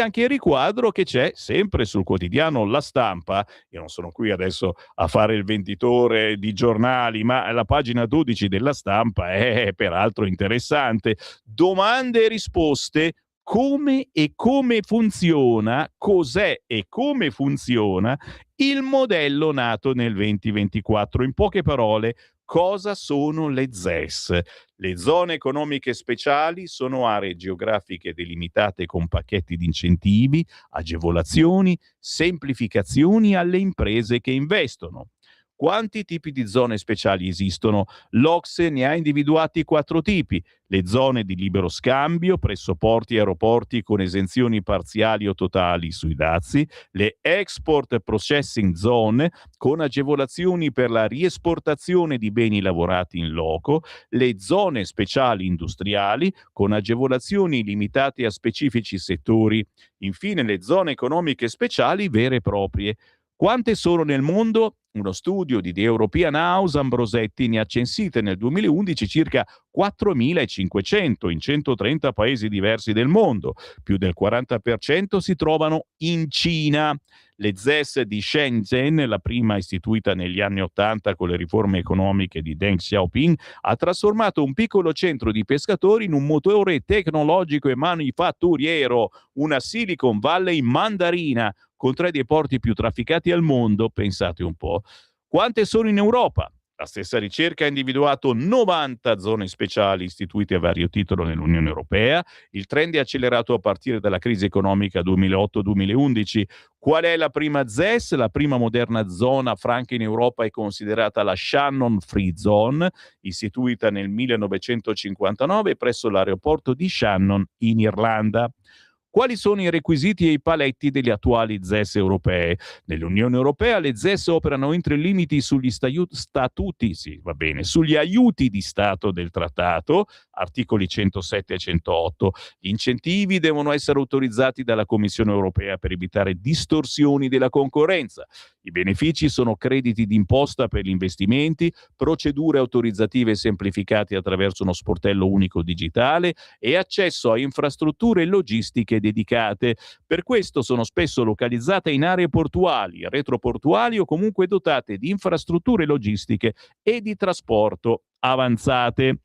anche il riquadro che c'è sempre sul quotidiano La Stampa. Io non sono qui adesso a fare il venditore di giornali, ma la pagina 12 della Stampa è peraltro interessante. Domande e risposte come funziona, cos'è e come funziona il modello nato nel 2024. In poche parole, cosa sono le ZES? Le zone economiche speciali sono aree geografiche delimitate con pacchetti di incentivi, agevolazioni, semplificazioni alle imprese che investono. Quanti tipi di zone speciali esistono? L'Ocse ne ha individuati 4 tipi: le zone di libero scambio presso porti e aeroporti con esenzioni parziali o totali sui dazi, le Export Processing Zone con agevolazioni per la riesportazione di beni lavorati in loco, le zone speciali industriali con agevolazioni limitate a specifici settori, infine le zone economiche speciali vere e proprie. Quante sono nel mondo? Uno studio di The European House Ambrosetti ne ha censite nel 2011 circa 4.500 in 130 paesi diversi del mondo. Più del 40% si trovano in Cina. Le ZES di Shenzhen, la prima istituita negli anni '80 con le riforme economiche di Deng Xiaoping, ha trasformato un piccolo centro di pescatori in un motore tecnologico e manifatturiero, una Silicon Valley mandarina, con 3 dei porti più trafficati al mondo, pensate un po'. Quante sono in Europa? La stessa ricerca ha individuato 90 zone speciali istituite a vario titolo nell'Unione Europea. Il trend è accelerato a partire dalla crisi economica 2008-2011. Qual è la prima ZES? La prima moderna zona franca in Europa è considerata la Shannon Free Zone, istituita nel 1959 presso l'aeroporto di Shannon in Irlanda. Quali sono i requisiti e i paletti delle attuali ZES europee? Nell'Unione Europea le ZES operano entro i limiti sugli sugli aiuti di Stato del trattato, articoli 107 e 108. Gli incentivi devono essere autorizzati dalla Commissione Europea per evitare distorsioni della concorrenza. I benefici sono crediti d'imposta per gli investimenti, procedure autorizzative semplificate attraverso uno sportello unico digitale e accesso a infrastrutture logistiche dedicate. Per questo sono spesso localizzate in aree portuali, retroportuali o comunque dotate di infrastrutture logistiche e di trasporto avanzate.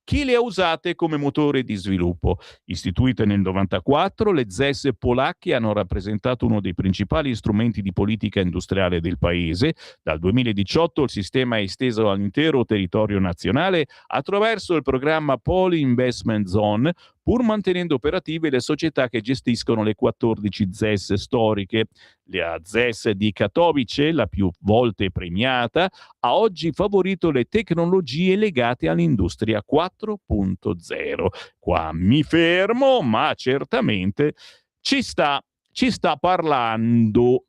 Chi le ha usate come motore di sviluppo? Istituite nel 94, le ZES polacche hanno rappresentato uno dei principali strumenti di politica industriale del paese. Dal 2018 il sistema è esteso all'intero territorio nazionale attraverso il programma Poli Investment Zone, pur mantenendo operative le società che gestiscono le 14 ZES storiche. La ZES di Katowice, la più volte premiata, ha oggi favorito le tecnologie legate all'industria 4.0. Qua mi fermo, ma certamente ci sta parlando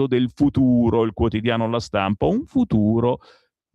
del futuro, il quotidiano La Stampa, un futuro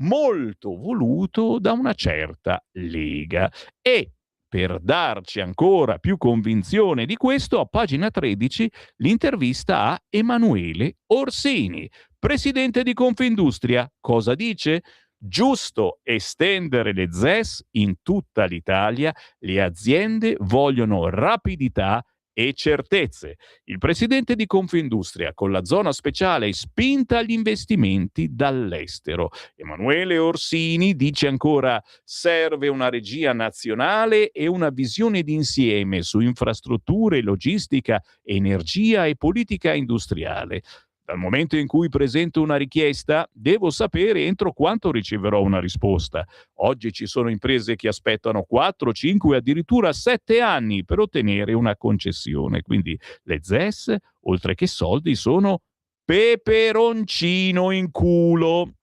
molto voluto da una certa Lega. E per darci ancora più convinzione di questo, a pagina 13 l'intervista a Emanuele Orsini, presidente di Confindustria. Cosa dice? Giusto estendere le ZES in tutta l'Italia, le aziende vogliono rapidità e certezze. Il presidente di Confindustria, con la zona speciale spinta agli investimenti dall'estero. Emanuele Orsini dice ancora: serve una regia nazionale e una visione d'insieme su infrastrutture, logistica, energia e politica industriale. Dal momento in cui presento una richiesta, devo sapere entro quanto riceverò una risposta. Oggi ci sono imprese che aspettano 4, 5, addirittura 7 anni per ottenere una concessione. Quindi le ZES, oltre che soldi, sono peperoncino in culo.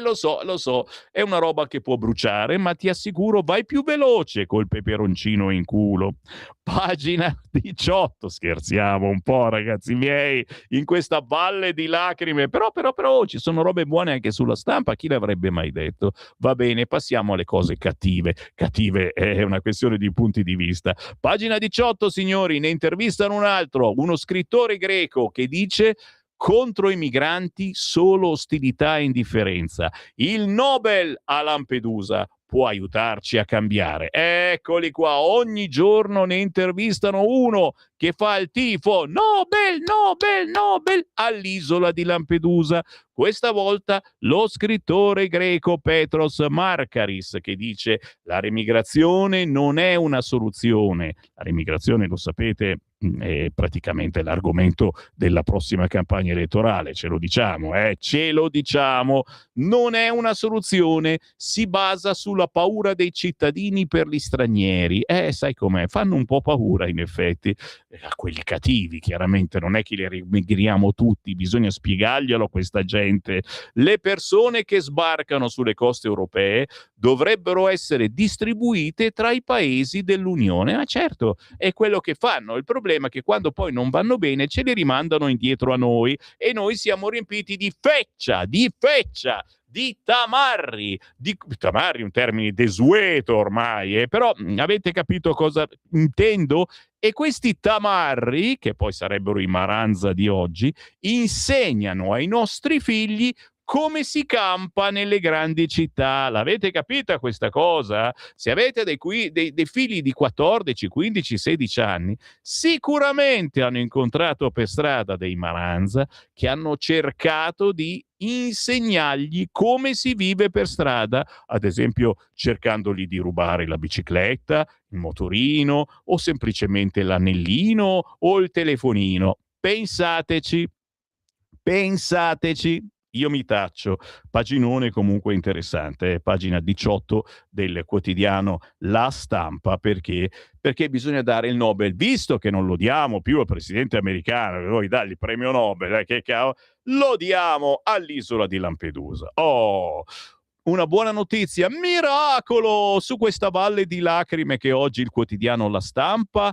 Lo so, è una roba che può bruciare, ma ti assicuro vai più veloce col peperoncino in culo. Pagina 18, scherziamo un po', ragazzi miei, in questa valle di lacrime, però ci sono robe buone anche sulla Stampa, chi l'avrebbe mai detto? Va bene, passiamo alle cose cattive è una questione di punti di vista. Pagina 18, signori, ne intervistano un altro, uno scrittore greco che dice: contro i migranti solo ostilità e indifferenza. Il Nobel a Lampedusa può aiutarci a cambiare. Eccoli qua, ogni giorno ne intervistano uno che fa il tifo Nobel, Nobel, Nobel all'isola di Lampedusa. questa volta lo scrittore greco Petros Markaris, che dice: la remigrazione non è una soluzione. La remigrazione, lo sapete, è praticamente l'argomento della prossima campagna elettorale, ce lo diciamo, non è una soluzione, si basa sulla paura dei cittadini per gli stranieri. Sai com'è? Fanno un po' paura in effetti, a quelli cattivi, chiaramente, non è che li rimigriamo tutti, bisogna spiegarglielo a questa gente. Le persone che sbarcano sulle coste europee dovrebbero essere distribuite tra i paesi dell'Unione. Ma certo, è quello che fanno. Il problema è che quando poi non vanno bene ce li rimandano indietro a noi e noi siamo riempiti di feccia, di tamarri, un termine desueto ormai, però avete capito cosa intendo? E questi tamarri, che poi sarebbero i maranza di oggi, insegnano ai nostri figli come si campa nelle grandi città. L'avete capita questa cosa? Se avete dei figli di 14, 15, 16 anni, sicuramente hanno incontrato per strada dei maranza che hanno cercato di insegnargli come si vive per strada, ad esempio cercandogli di rubare la bicicletta, il motorino o semplicemente l'anellino o il telefonino. Pensateci. Io mi taccio. Paginone comunque interessante, pagina 18 del quotidiano La Stampa, perché bisogna dare il Nobel, visto che non lo diamo più al presidente americano, noi dagli il premio Nobel, che cavolo, lo diamo all'isola di Lampedusa. Oh, una buona notizia, miracolo, su questa valle di lacrime che oggi il quotidiano La Stampa.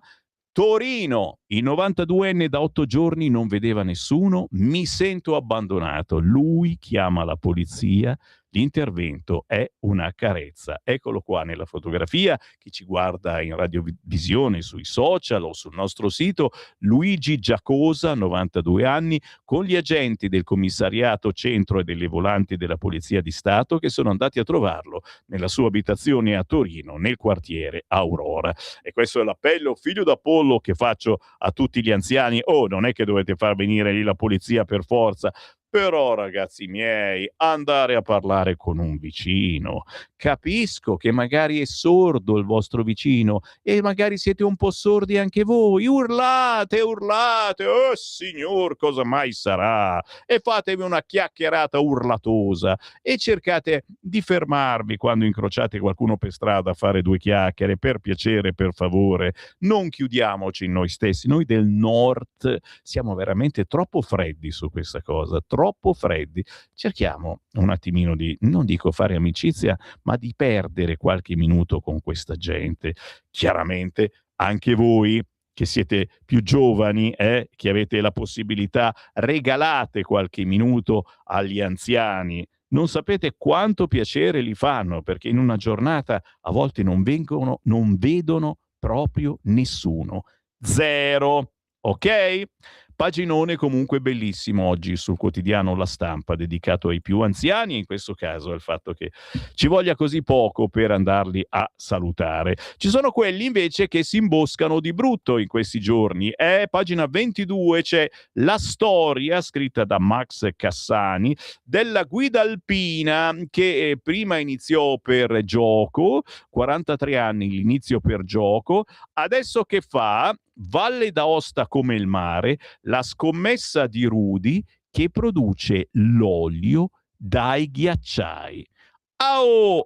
Torino, il 92enne da 8 giorni non vedeva nessuno, mi sento abbandonato. Lui chiama la polizia, l'intervento è una carezza. Eccolo qua nella fotografia, chi ci guarda in radiovisione, sui social o sul nostro sito, Luigi Giacosa, 92 anni, con gli agenti del commissariato centro e delle volanti della Polizia di Stato che sono andati a trovarlo nella sua abitazione a Torino, nel quartiere Aurora. E questo è l'appello figlio d'Apollo che faccio a tutti gli anziani. Non è che dovete far venire lì la polizia per forza, però ragazzi miei, andare a parlare con un vicino. Capisco che magari è sordo il vostro vicino e magari siete un po' sordi anche voi. Urlate, oh signor, cosa mai sarà? E fatevi una chiacchierata urlatosa e cercate di fermarvi quando incrociate qualcuno per strada a fare due chiacchiere, per piacere, per favore. Non chiudiamoci in noi stessi. Noi del nord siamo veramente troppo freddi su questa cosa, troppo freddi. Cerchiamo un attimino di, non dico fare amicizia, ma di perdere qualche minuto con questa gente. Chiaramente anche voi che siete più giovani, che avete la possibilità, regalate qualche minuto agli anziani. Non sapete quanto piacere li fanno, perché in una giornata a volte non vedono proprio nessuno. Zero. Ok? Paginone comunque bellissimo oggi sul quotidiano La Stampa, dedicato ai più anziani, in questo caso al fatto che ci voglia così poco per andarli a salutare. Ci sono quelli invece che si imboscano di brutto in questi giorni. Pagina 22 c'è la storia scritta da Max Cassani della guida alpina che prima iniziò per gioco, 43 anni l'inizio per gioco, adesso che fa? Valle d'Aosta come il mare, la scommessa di Rudy che produce l'olio dai ghiacciai.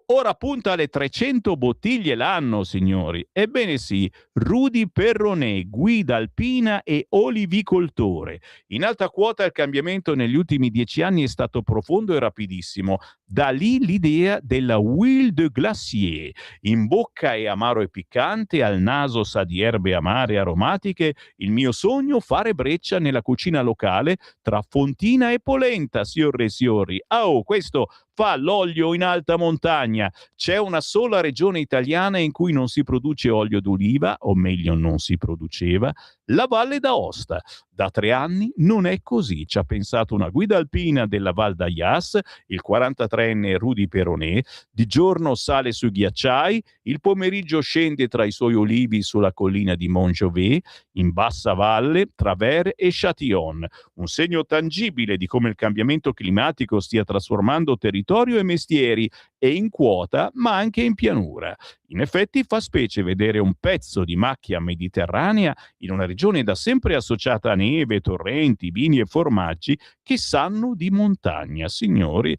Ora punta alle 300 bottiglie l'anno, signori. Ebbene sì, Rudy Perronet, guida alpina e olivicoltore. In alta quota il cambiamento negli ultimi 10 anni è stato profondo e rapidissimo. Da lì l'idea della Huile de Glacier. In bocca è amaro e piccante, al naso sa di erbe amare e aromatiche. Il mio sogno, fare breccia nella cucina locale tra Fontina e Polenta, signore e signori. Questo fa l'olio in alta montagna. C'è una sola regione italiana in cui non si produce olio d'oliva, o meglio non si produceva, La Valle d'Aosta. Da 3 anni non è così, ci ha pensato una guida alpina della Val d'Ayas, il 43enne Rudy Peronet. Di giorno sale sui ghiacciai, il pomeriggio scende tra i suoi olivi sulla collina di Montjovet, in bassa valle tra Ver e Châtillon, un segno tangibile di come il cambiamento climatico stia trasformando territorio e mestieri, e in quota ma anche in pianura. In effetti fa specie vedere un pezzo di macchia mediterranea in una regione da sempre associata a neve, torrenti, vini e formaggi che sanno di montagna, signori.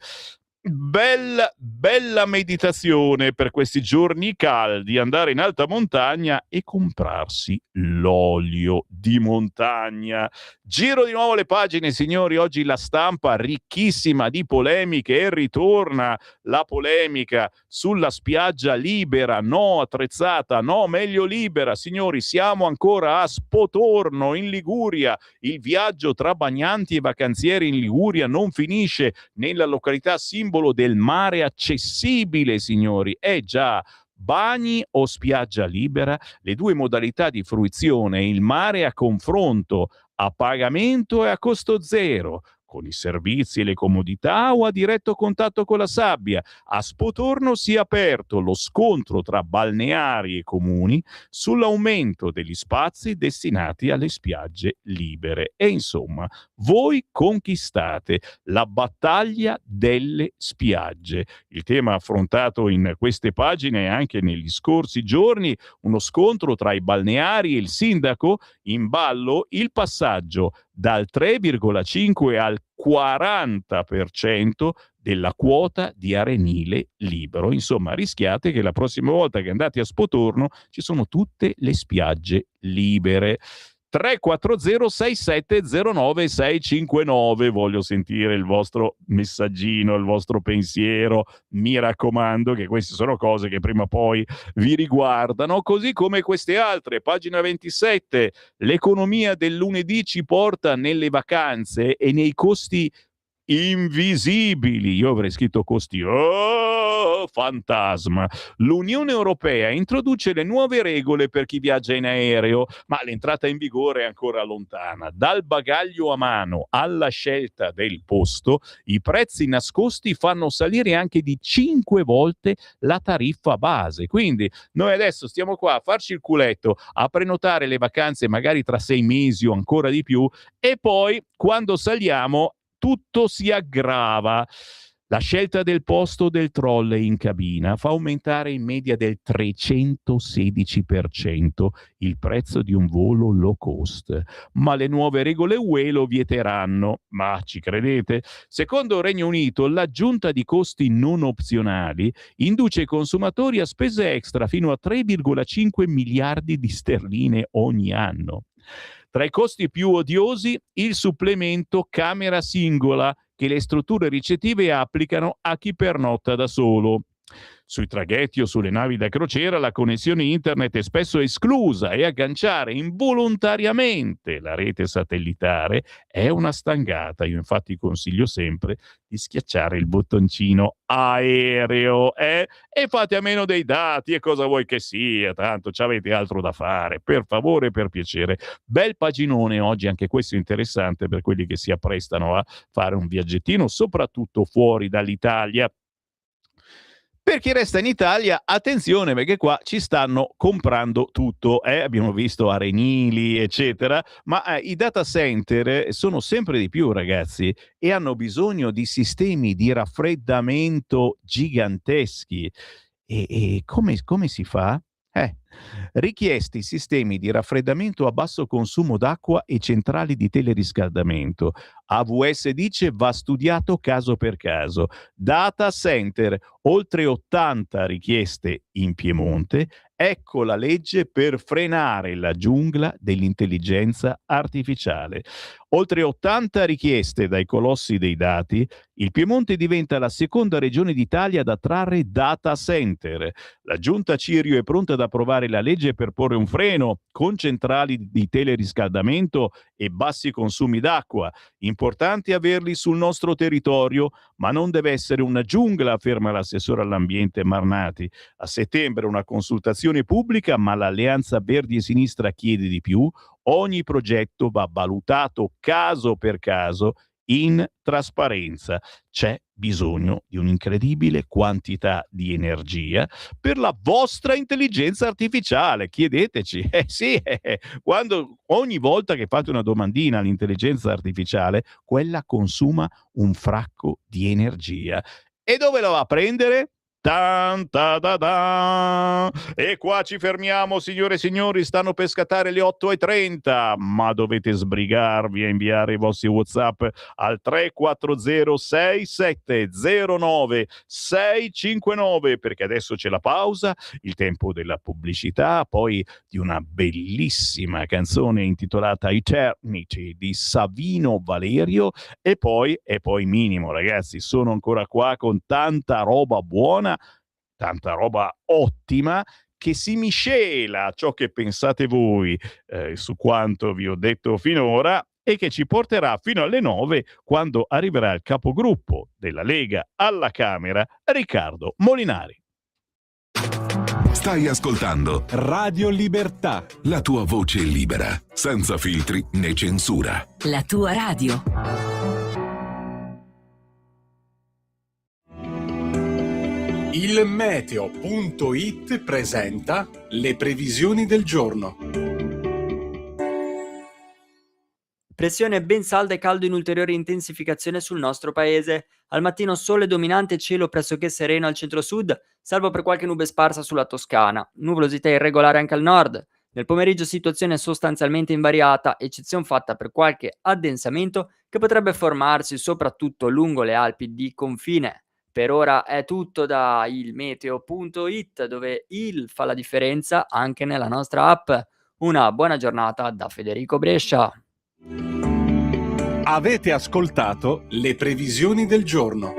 Bella meditazione per questi giorni caldi, andare in alta montagna e comprarsi l'olio di montagna. Giro di nuovo le pagine, signori. Oggi la stampa ricchissima di polemiche, e ritorna la polemica sulla spiaggia libera, no attrezzata, no meglio libera. Signori, siamo ancora a Spotorno in Liguria. Il viaggio tra bagnanti e vacanzieri in Liguria non finisce nella località simbolo del mare accessibile, signori. Già, bagni o spiaggia libera, le due modalità di fruizione, il mare a confronto, a pagamento e a costo zero, con i servizi e le comodità o a diretto contatto con la sabbia. A Spotorno si è aperto lo scontro tra balneari e comuni sull'aumento degli spazi destinati alle spiagge libere. E insomma, voi conquistate la battaglia delle spiagge. Il tema affrontato in queste pagine e anche negli scorsi giorni, uno scontro tra i balneari e il sindaco, in ballo il passaggio dal 3,5 al 40% della quota di arenile libero. Insomma, rischiate che la prossima volta che andate a Spotorno ci sono tutte le spiagge libere. 340 6709 659. Voglio sentire il vostro messaggino, il vostro pensiero. Mi raccomando, che queste sono cose che prima o poi vi riguardano, così come queste altre. Pagina 27. L'economia del lunedì ci porta nelle vacanze e nei costi invisibili. Io avrei scritto costi fantasma. L'Unione Europea introduce le nuove regole per chi viaggia in aereo, ma l'entrata in vigore è ancora lontana. Dal bagaglio a mano alla scelta del posto, i prezzi nascosti fanno salire anche di 5 volte la tariffa base. Quindi noi adesso stiamo qua a farci il culetto, a prenotare le vacanze magari tra 6 mesi o ancora di più, e poi quando saliamo tutto si aggrava. La scelta del posto del trolley in cabina fa aumentare in media del 316% il prezzo di un volo low cost. Ma le nuove regole UE lo vieteranno. Ma ci credete? Secondo il Regno Unito, l'aggiunta di costi non opzionali induce i consumatori a spese extra fino a 3,5 miliardi di sterline ogni anno. Tra i costi più odiosi, il supplemento camera singola che le strutture ricettive applicano a chi pernotta da solo. Sui traghetti o sulle navi da crociera la connessione internet è spesso esclusa e agganciare involontariamente la rete satellitare è una stangata. Io infatti consiglio sempre di schiacciare il bottoncino aereo e fate a meno dei dati, e cosa vuoi che sia, tanto ci avete altro da fare, per favore, per piacere. Bel paginone oggi, anche questo interessante per quelli che si apprestano a fare un viaggettino, soprattutto fuori dall'Italia. Per chi resta in Italia, attenzione, perché qua ci stanno comprando tutto. Abbiamo visto arenili, eccetera, ma i data center sono sempre di più, ragazzi, e hanno bisogno di sistemi di raffreddamento giganteschi. E come si fa? Richiesti sistemi di raffreddamento a basso consumo d'acqua e centrali di teleriscaldamento. AWS dice va studiato caso per caso. Data center, oltre 80 richieste in Piemonte. Ecco la legge per frenare la giungla dell'intelligenza artificiale. Oltre 80 richieste dai colossi dei dati, il Piemonte diventa la seconda regione d'Italia ad attrarre data center. La giunta Cirio è pronta ad approvare la legge per porre un freno con centrali di teleriscaldamento e bassi consumi d'acqua. Importante averli sul nostro territorio, ma non deve essere una giungla, afferma l'assessore all'ambiente Marnati. A settembre una consultazione pubblica, ma l'Alleanza Verdi e Sinistra chiede di più. Ogni progetto va valutato caso per caso in trasparenza. C'è bisogno di un'incredibile quantità di energia per la vostra intelligenza artificiale. Chiedeteci, sì, quando ogni volta che fate una domandina all'intelligenza artificiale, quella consuma un fracco di energia. E dove la va a prendere? Tan, ta, da, da. E qua ci fermiamo, signore e signori, stanno per scattare le 8:30, ma dovete sbrigarvi a inviare i vostri WhatsApp al 340 6709 659, perché adesso c'è la pausa, il tempo della pubblicità, poi di una bellissima canzone intitolata Eternity di Savino Valerio e poi minimo, ragazzi, sono ancora qua con tanta roba buona, tanta roba ottima che si miscela a ciò che pensate voi su quanto vi ho detto finora e che ci porterà fino alle 9 quando arriverà il capogruppo della Lega alla Camera, Riccardo Molinari. Stai ascoltando Radio Libertà. la tua voce libera, senza filtri né censura. La tua radio. Il meteo.it presenta le previsioni del giorno. Pressione ben salda e caldo in ulteriore intensificazione sul nostro paese. Al mattino sole dominante e cielo pressoché sereno al centro-sud, salvo per qualche nube sparsa sulla Toscana. Nuvolosità irregolare anche al nord. Nel pomeriggio situazione sostanzialmente invariata, eccezion fatta per qualche addensamento che potrebbe formarsi soprattutto lungo le Alpi di confine. Per ora è tutto da ilmeteo.it, dove il fa la differenza anche nella nostra app. Una buona giornata da Federico Brescia. Avete ascoltato le previsioni del giorno.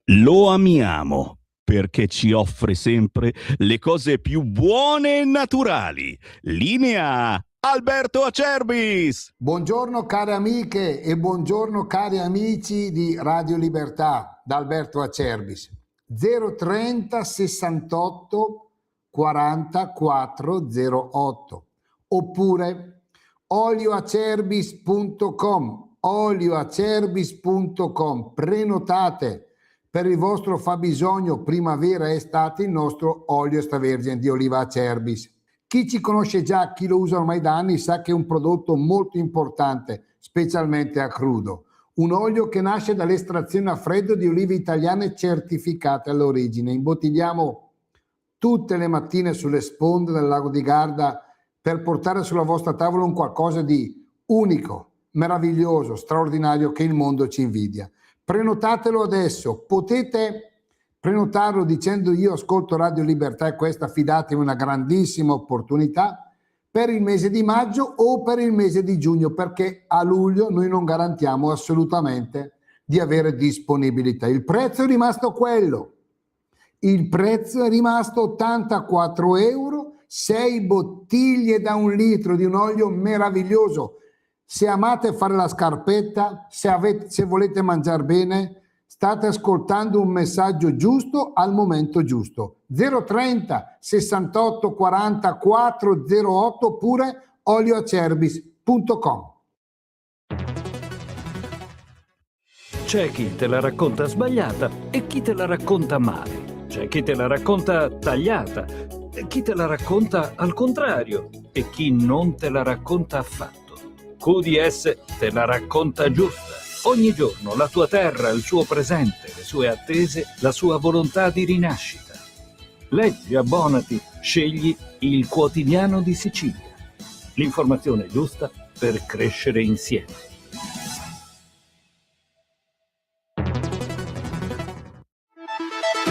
Lo amiamo perché ci offre sempre le cose più buone e naturali. Linea Alberto Acerbis. Buongiorno care amiche e buongiorno cari amici di Radio Libertà da Alberto Acerbis. 030 68 44 08 oppure olioacerbis.com. Prenotate per il vostro fabbisogno primavera e estate il nostro olio extravergine di oliva Acerbis. Chi ci conosce già, chi lo usa ormai da anni, sa che è un prodotto molto importante, specialmente a crudo. Un olio che nasce dall'estrazione a freddo di olive italiane certificate all'origine. Imbottigliamo tutte le mattine sulle sponde del lago di Garda per portare sulla vostra tavola un qualcosa di unico, meraviglioso, straordinario che il mondo ci invidia. Prenotatelo adesso, potete prenotarlo dicendo io ascolto Radio Libertà e questa, fidatevi, una grandissima opportunità per il mese di maggio o per il mese di giugno, perché a luglio noi non garantiamo assolutamente di avere disponibilità. Il prezzo è rimasto quello, il prezzo è rimasto 84 euro, 6 bottiglie da 1 litro di un olio meraviglioso. Se amate fare la scarpetta, se volete mangiare bene, state ascoltando un messaggio giusto al momento giusto. 030 68 40 408 oppure olioacerbis.com. C'è chi te la racconta sbagliata e chi te la racconta male. C'è chi te la racconta tagliata, e chi te la racconta al contrario e chi non te la racconta affatto. QDS te la racconta giusta. Ogni giorno la tua terra, il suo presente, le sue attese, la sua volontà di rinascita. Leggi, abbonati, scegli il Quotidiano di Sicilia. L'informazione giusta per crescere insieme.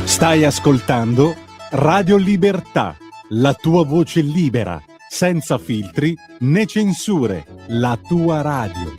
Stai ascoltando Radio Libertà, la tua voce libera, senza filtri né censure, la tua radio.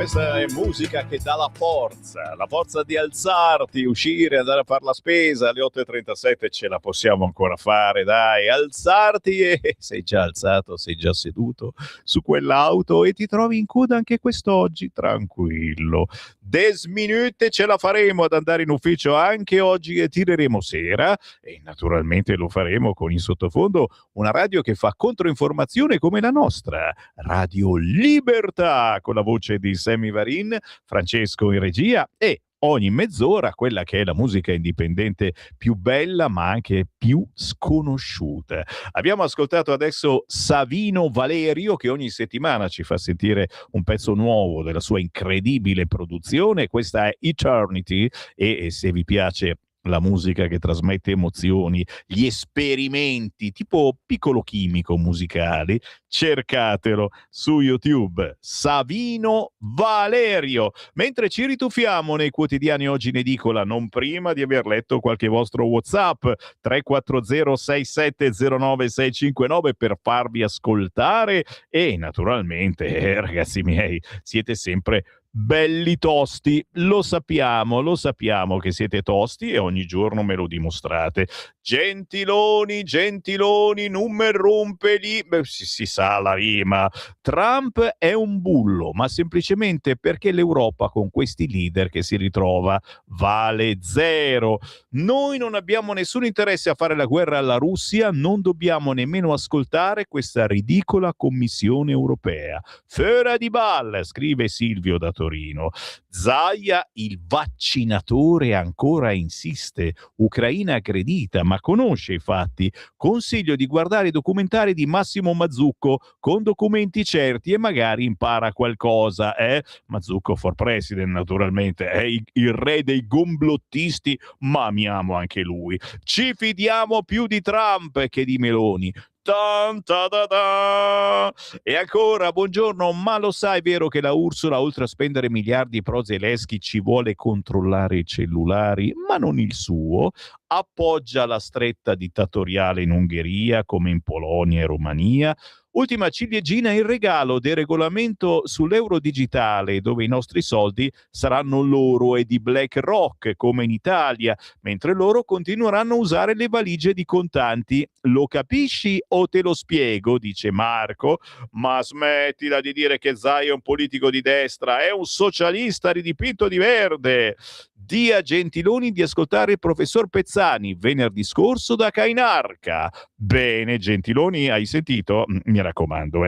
questa è musica che dà la forza di alzarti, uscire, andare a fare la spesa. Alle 8:37 ce la possiamo ancora fare, dai, alzarti e sei già alzato, sei già seduto su quell'auto e ti trovi in coda anche quest'oggi, tranquillo. 10 minuti ce la faremo ad andare in ufficio anche oggi e tireremo sera e naturalmente lo faremo con in sottofondo una radio che fa controinformazione come la nostra, Radio Libertà, con la voce di Sammy Varin, Francesco in regia e ogni mezz'ora quella che è la musica indipendente più bella ma anche più sconosciuta. Abbiamo ascoltato adesso Savino Valerio che ogni settimana ci fa sentire un pezzo nuovo della sua incredibile produzione. Questa è Eternity e se vi piace la musica che trasmette emozioni, gli esperimenti tipo piccolo chimico musicali, cercatelo su YouTube, Savino Valerio. Mentre ci rituffiamo nei quotidiani oggi in edicola, non prima di aver letto qualche vostro WhatsApp 340 6709 659 per farvi ascoltare e naturalmente, ragazzi miei, siete sempre belli tosti, lo sappiamo che siete tosti e ogni giorno me lo dimostrate. Gentiloni, non me rompe lì. Beh, si sa la rima. Trump è un bullo, ma semplicemente perché l'Europa con questi leader che si ritrova vale zero. Noi non abbiamo nessun interesse a fare la guerra alla Russia, non dobbiamo nemmeno ascoltare questa ridicola Commissione europea. Fera di balle, scrive Silvio da Torino. Zaia, il vaccinatore, ancora insiste. Ucraina aggredita, ma conosce i fatti. Consiglio di guardare i documentari di Massimo Mazzucco con documenti certi e magari impara qualcosa. Mazzucco for president, naturalmente. È il re dei gomblottisti, ma amiamo anche lui. Ci fidiamo più di Trump che di Meloni. E ancora, buongiorno, ma lo sai, vero che la Ursula, oltre a spendere miliardi pro Zelensky, ci vuole controllare i cellulari, ma non il suo? Appoggia la stretta dittatoriale in Ungheria come in Polonia e Romania. Ultima ciliegina in regalo del regolamento sull'euro digitale, dove i nostri soldi saranno loro e di BlackRock, come in Italia, mentre loro continueranno a usare le valigie di contanti. Lo capisci o te lo spiego? Dice Marco. Ma smettila di dire che Zai è un politico di destra, è un socialista ridipinto di verde. Dia Gentiloni di ascoltare il professor Pezzani venerdì scorso da Cainarca. Bene, Gentiloni, hai sentito? Mi raccomando,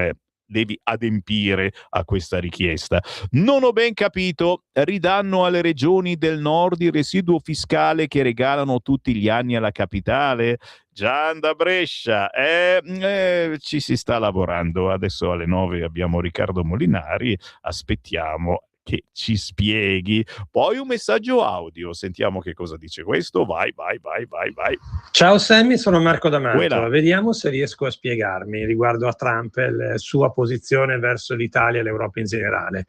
devi adempiere a questa richiesta. Non ho ben capito, ridanno alle regioni del nord il residuo fiscale che regalano tutti gli anni alla capitale? Gian da Brescia, ci si sta lavorando. Adesso alle 9 abbiamo Riccardo Molinari, aspettiamo che ci spieghi. Poi un messaggio audio, sentiamo che cosa dice questo. Vai. Ciao Sammy, sono Marco D'Amato. Quella. Vediamo se riesco a spiegarmi riguardo a Trump e la sua posizione verso l'Italia e l'Europa in generale.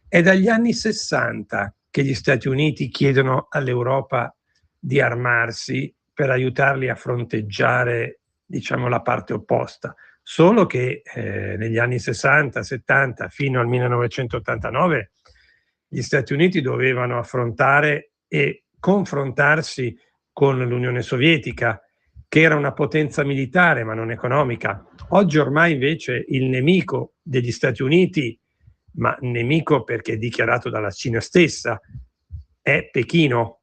È dagli anni 60 che gli Stati Uniti chiedono all'Europa di armarsi per aiutarli a fronteggiare, diciamo, la parte opposta. Solo che negli anni 60, 70 fino al 1989 gli Stati Uniti dovevano affrontare e confrontarsi con l'Unione Sovietica, che era una potenza militare ma non economica. Oggi ormai invece il nemico degli Stati Uniti, ma nemico perché dichiarato dalla Cina stessa, è Pechino.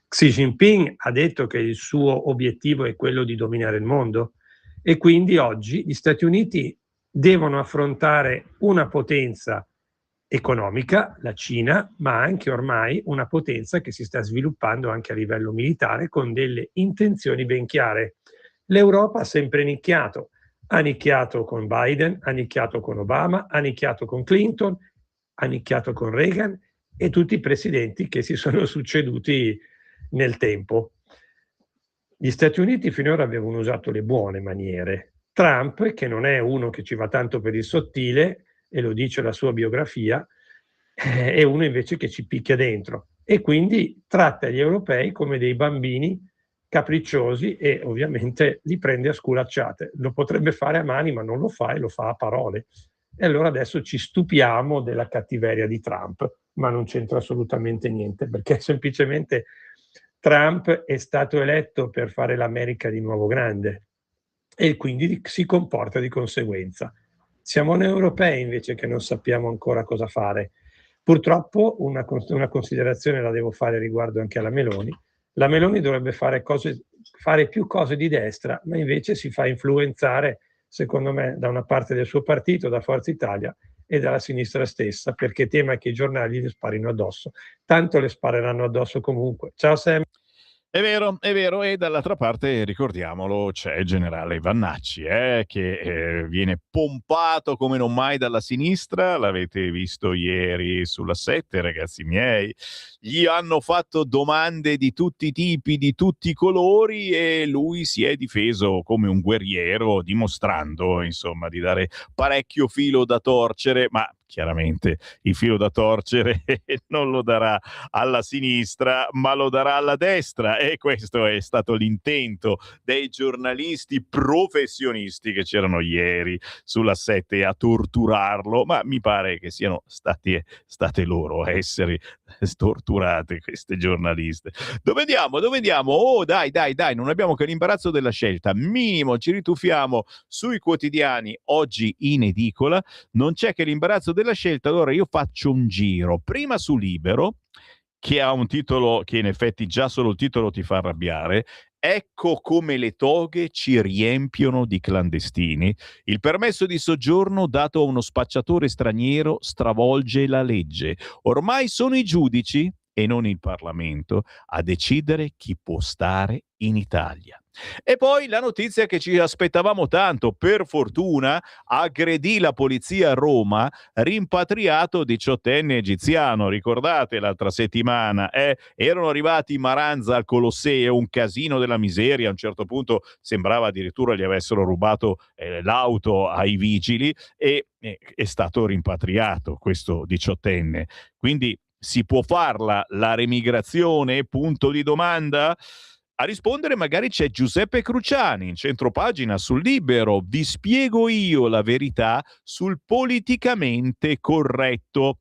Xi Jinping ha detto che il suo obiettivo è quello di dominare il mondo e quindi oggi gli Stati Uniti devono affrontare una potenza economica, la Cina, ma anche ormai una potenza che si sta sviluppando anche a livello militare con delle intenzioni ben chiare. L'Europa ha sempre nicchiato. Ha nicchiato con Biden, ha nicchiato con Obama, ha nicchiato con Clinton, ha nicchiato con Reagan e tutti i presidenti che si sono succeduti nel tempo. Gli Stati Uniti finora avevano usato le buone maniere. Trump, che non è uno che ci va tanto per il sottile, e lo dice la sua biografia, è uno invece che ci picchia dentro e quindi tratta gli europei come dei bambini capricciosi e ovviamente li prende a sculacciate. Lo potrebbe fare a mani ma non lo fa e lo fa a parole. E allora adesso ci stupiamo della cattiveria di Trump, ma non c'entra assolutamente niente, perché semplicemente Trump è stato eletto per fare l'America di nuovo grande e quindi si comporta di conseguenza. Siamo noi europei invece che non sappiamo ancora cosa fare. Purtroppo una considerazione la devo fare riguardo anche alla Meloni. La Meloni dovrebbe fare più cose di destra, ma invece si fa influenzare, secondo me, da una parte del suo partito, da Forza Italia, e dalla sinistra stessa, perché tema che i giornali le sparino addosso. Tanto le spareranno addosso comunque. Ciao Sam. È vero, e dall'altra parte, ricordiamolo, c'è il generale Vannacci, che viene pompato come non mai dalla sinistra, l'avete visto ieri sulla 7, ragazzi miei, gli hanno fatto domande di tutti i tipi, di tutti i colori, e lui si è difeso come un guerriero, dimostrando, insomma, di dare parecchio filo da torcere, ma chiaramente il filo da torcere non lo darà alla sinistra, ma lo darà alla destra, e questo è stato l'intento dei giornalisti professionisti che c'erano ieri sulla 7 a torturarlo, ma mi pare che siano state loro a essere torturate, queste giornaliste. Dove andiamo? Oh, dai, non abbiamo che l'imbarazzo della scelta. Minimo ci rituffiamo sui quotidiani oggi in edicola, non c'è che l'imbarazzo della scelta. Allora io faccio un giro prima su Libero, che ha un titolo che in effetti già solo il titolo ti fa arrabbiare. Ecco come le toghe ci riempiono di clandestini. Il permesso di soggiorno dato a uno spacciatore straniero stravolge la legge. Ormai sono i giudici e non il Parlamento a decidere chi può stare in Italia. E poi la notizia che ci aspettavamo tanto, per fortuna, aggredì la polizia a Roma, rimpatriato 18enne egiziano, ricordate l'altra settimana, erano arrivati Maranza al Colosseo, un casino della miseria, a un certo punto sembrava addirittura gli avessero rubato l'auto ai vigili, e è stato rimpatriato questo 18enne. Quindi si può farla la remigrazione? Punto di domanda. A rispondere magari c'è Giuseppe Cruciani in centropagina sul Libero. Vi spiego io la verità sul politicamente corretto.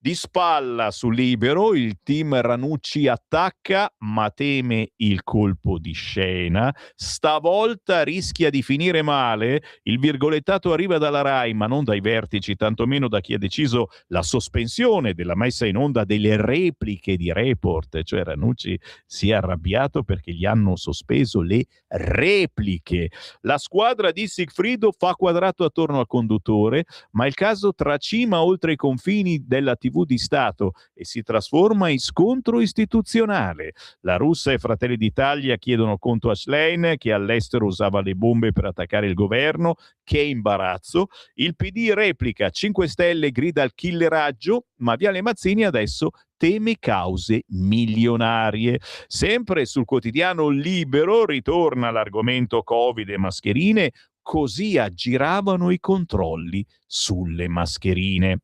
Di spalla sul Libero il team Ranucci attacca ma teme il colpo di scena. Stavolta rischia di finire male. Il virgolettato arriva dalla Rai ma non dai vertici, tantomeno da chi ha deciso la sospensione della messa in onda delle repliche di Report. Cioè Ranucci si è arrabbiato perché gli hanno sospeso le repliche. La squadra di Sigfrido fa quadrato attorno al conduttore, ma il caso tracima oltre i confini della TV di Stato e si trasforma in scontro istituzionale. La Russa e Fratelli d'Italia chiedono conto a Schlein, che all'estero usava le bombe per attaccare il governo. Che imbarazzo. Il PD replica, 5 Stelle grida al killeraggio, ma Viale Mazzini adesso teme cause milionarie. Sempre sul quotidiano Libero ritorna l'argomento Covid e mascherine, così aggiravano i controlli sulle mascherine.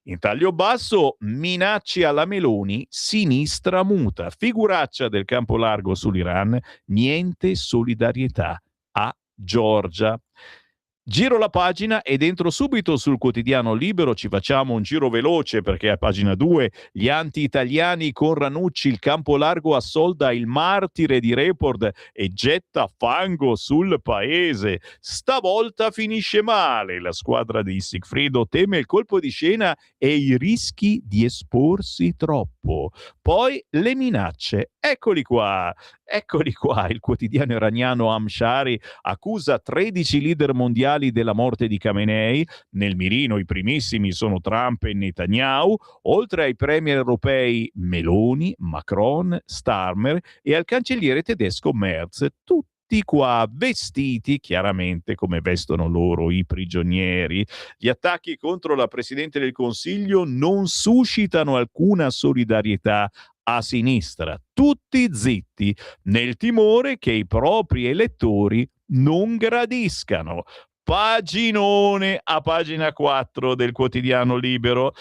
In taglio basso, minacce alla Meloni, sinistra muta. Figuraccia del campo largo sull'Iran, niente solidarietà a Giorgia. Giro la pagina e dentro subito sul quotidiano Libero ci facciamo un giro veloce, perché a pagina 2 gli anti-italiani con Ranucci, il campo largo assolda il martire di Report e getta fango sul paese. Stavolta finisce male, la squadra di Sigfrido teme il colpo di scena e i rischi di esporsi troppo. Poi le minacce, eccoli qua, il quotidiano iraniano Amshari accusa 13 leader mondiali della morte di Khamenei. Nel mirino i primissimi sono Trump e Netanyahu, oltre ai premier europei Meloni, Macron, Starmer e al cancelliere tedesco Merz, tutti qua vestiti chiaramente come vestono loro i prigionieri. Gli attacchi contro la Presidente del Consiglio non suscitano alcuna solidarietà a sinistra, tutti zitti, nel timore che i propri elettori non gradiscano. Paginone a pagina 4 del quotidiano Libero.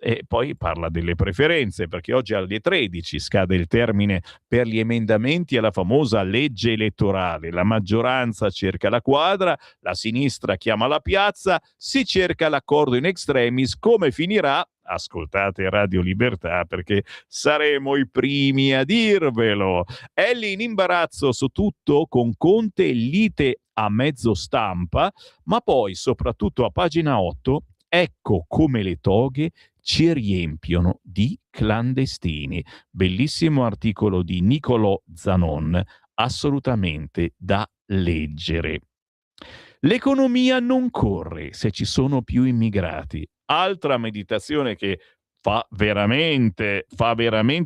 E poi parla delle preferenze, perché oggi alle 13 scade il termine per gli emendamenti alla famosa legge elettorale. La maggioranza cerca la quadra, la sinistra chiama la piazza, si cerca l'accordo in extremis. Come finirà? Ascoltate Radio Libertà, perché saremo i primi a dirvelo. Elli in imbarazzo su tutto, con Conte lite a mezzo stampa, ma poi soprattutto a pagina 8, ecco come le toghe ci riempiono di clandestini. Bellissimo articolo di Niccolò Zanon, assolutamente da leggere. L'economia non corre se ci sono più immigrati. Altra meditazione che fa veramente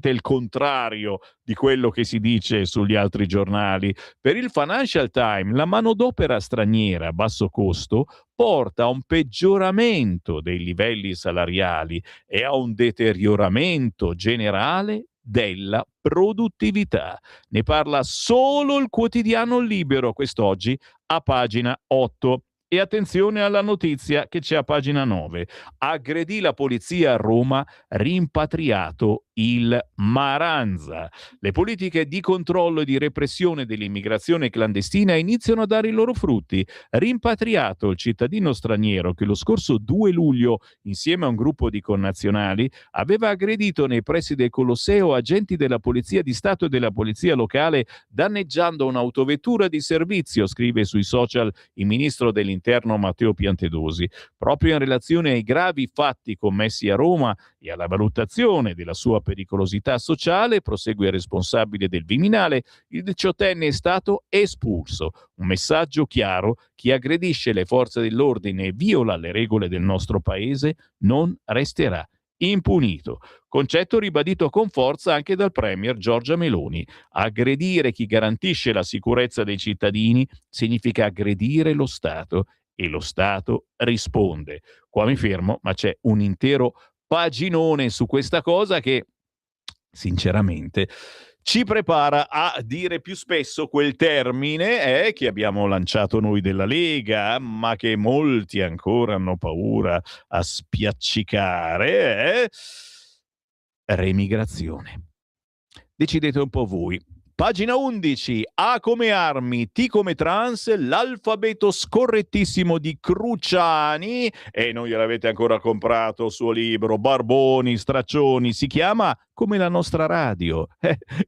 il contrario di quello che si dice sugli altri giornali. Per il Financial Times la manodopera straniera a basso costo porta a un peggioramento dei livelli salariali e a un deterioramento generale della produttività. Ne parla solo il quotidiano Libero quest'oggi a pagina 8. E attenzione alla notizia che c'è a pagina 9. Aggredì la polizia a Roma, rimpatriato il Maranza. Le politiche di controllo e di repressione dell'immigrazione clandestina iniziano a dare i loro frutti. Rimpatriato il cittadino straniero che lo scorso 2 luglio, insieme a un gruppo di connazionali, aveva aggredito nei pressi del Colosseo agenti della Polizia di Stato e della Polizia locale, danneggiando un'autovettura di servizio, scrive sui social il ministro dell'Interno Matteo Piantedosi. Proprio in relazione ai gravi fatti commessi a Roma e alla valutazione della sua pericolosità sociale, prosegue il responsabile del Viminale, il 18enne è stato espulso. Un messaggio chiaro: chi aggredisce le forze dell'ordine e viola le regole del nostro paese non resterà impunito. Concetto ribadito con forza anche dal premier Giorgia Meloni. Aggredire chi garantisce la sicurezza dei cittadini significa aggredire lo Stato, e lo Stato risponde. Qua mi fermo, ma c'è un intero paginone su questa cosa che sinceramente ci prepara a dire più spesso quel termine che abbiamo lanciato noi della Lega, ma che molti ancora hanno paura a spiaccicare. Remigrazione. Decidete un po' voi. Pagina 11, A come armi, T come trans, l'alfabeto scorrettissimo di Cruciani, e non gliel'avete ancora comprato il suo libro, Barboni, Straccioni, si chiama come la nostra radio.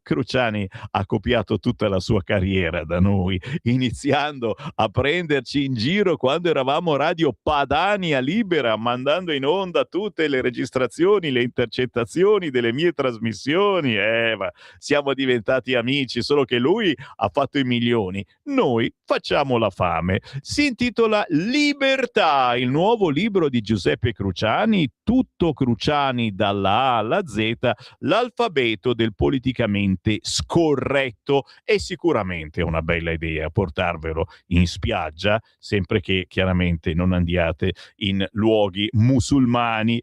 Cruciani ha copiato tutta la sua carriera da noi, iniziando a prenderci in giro quando eravamo Radio Padania Libera, mandando in onda tutte le registrazioni, le intercettazioni delle mie trasmissioni. Ma siamo diventati amici, solo che lui ha fatto i milioni, noi facciamo la fame. Si intitola Libertà, il nuovo libro di Giuseppe Cruciani, tutto Cruciani dalla A alla Z, l'alfabeto del politicamente scorretto. È sicuramente una bella idea portarvelo in spiaggia, sempre che chiaramente non andiate in luoghi musulmani.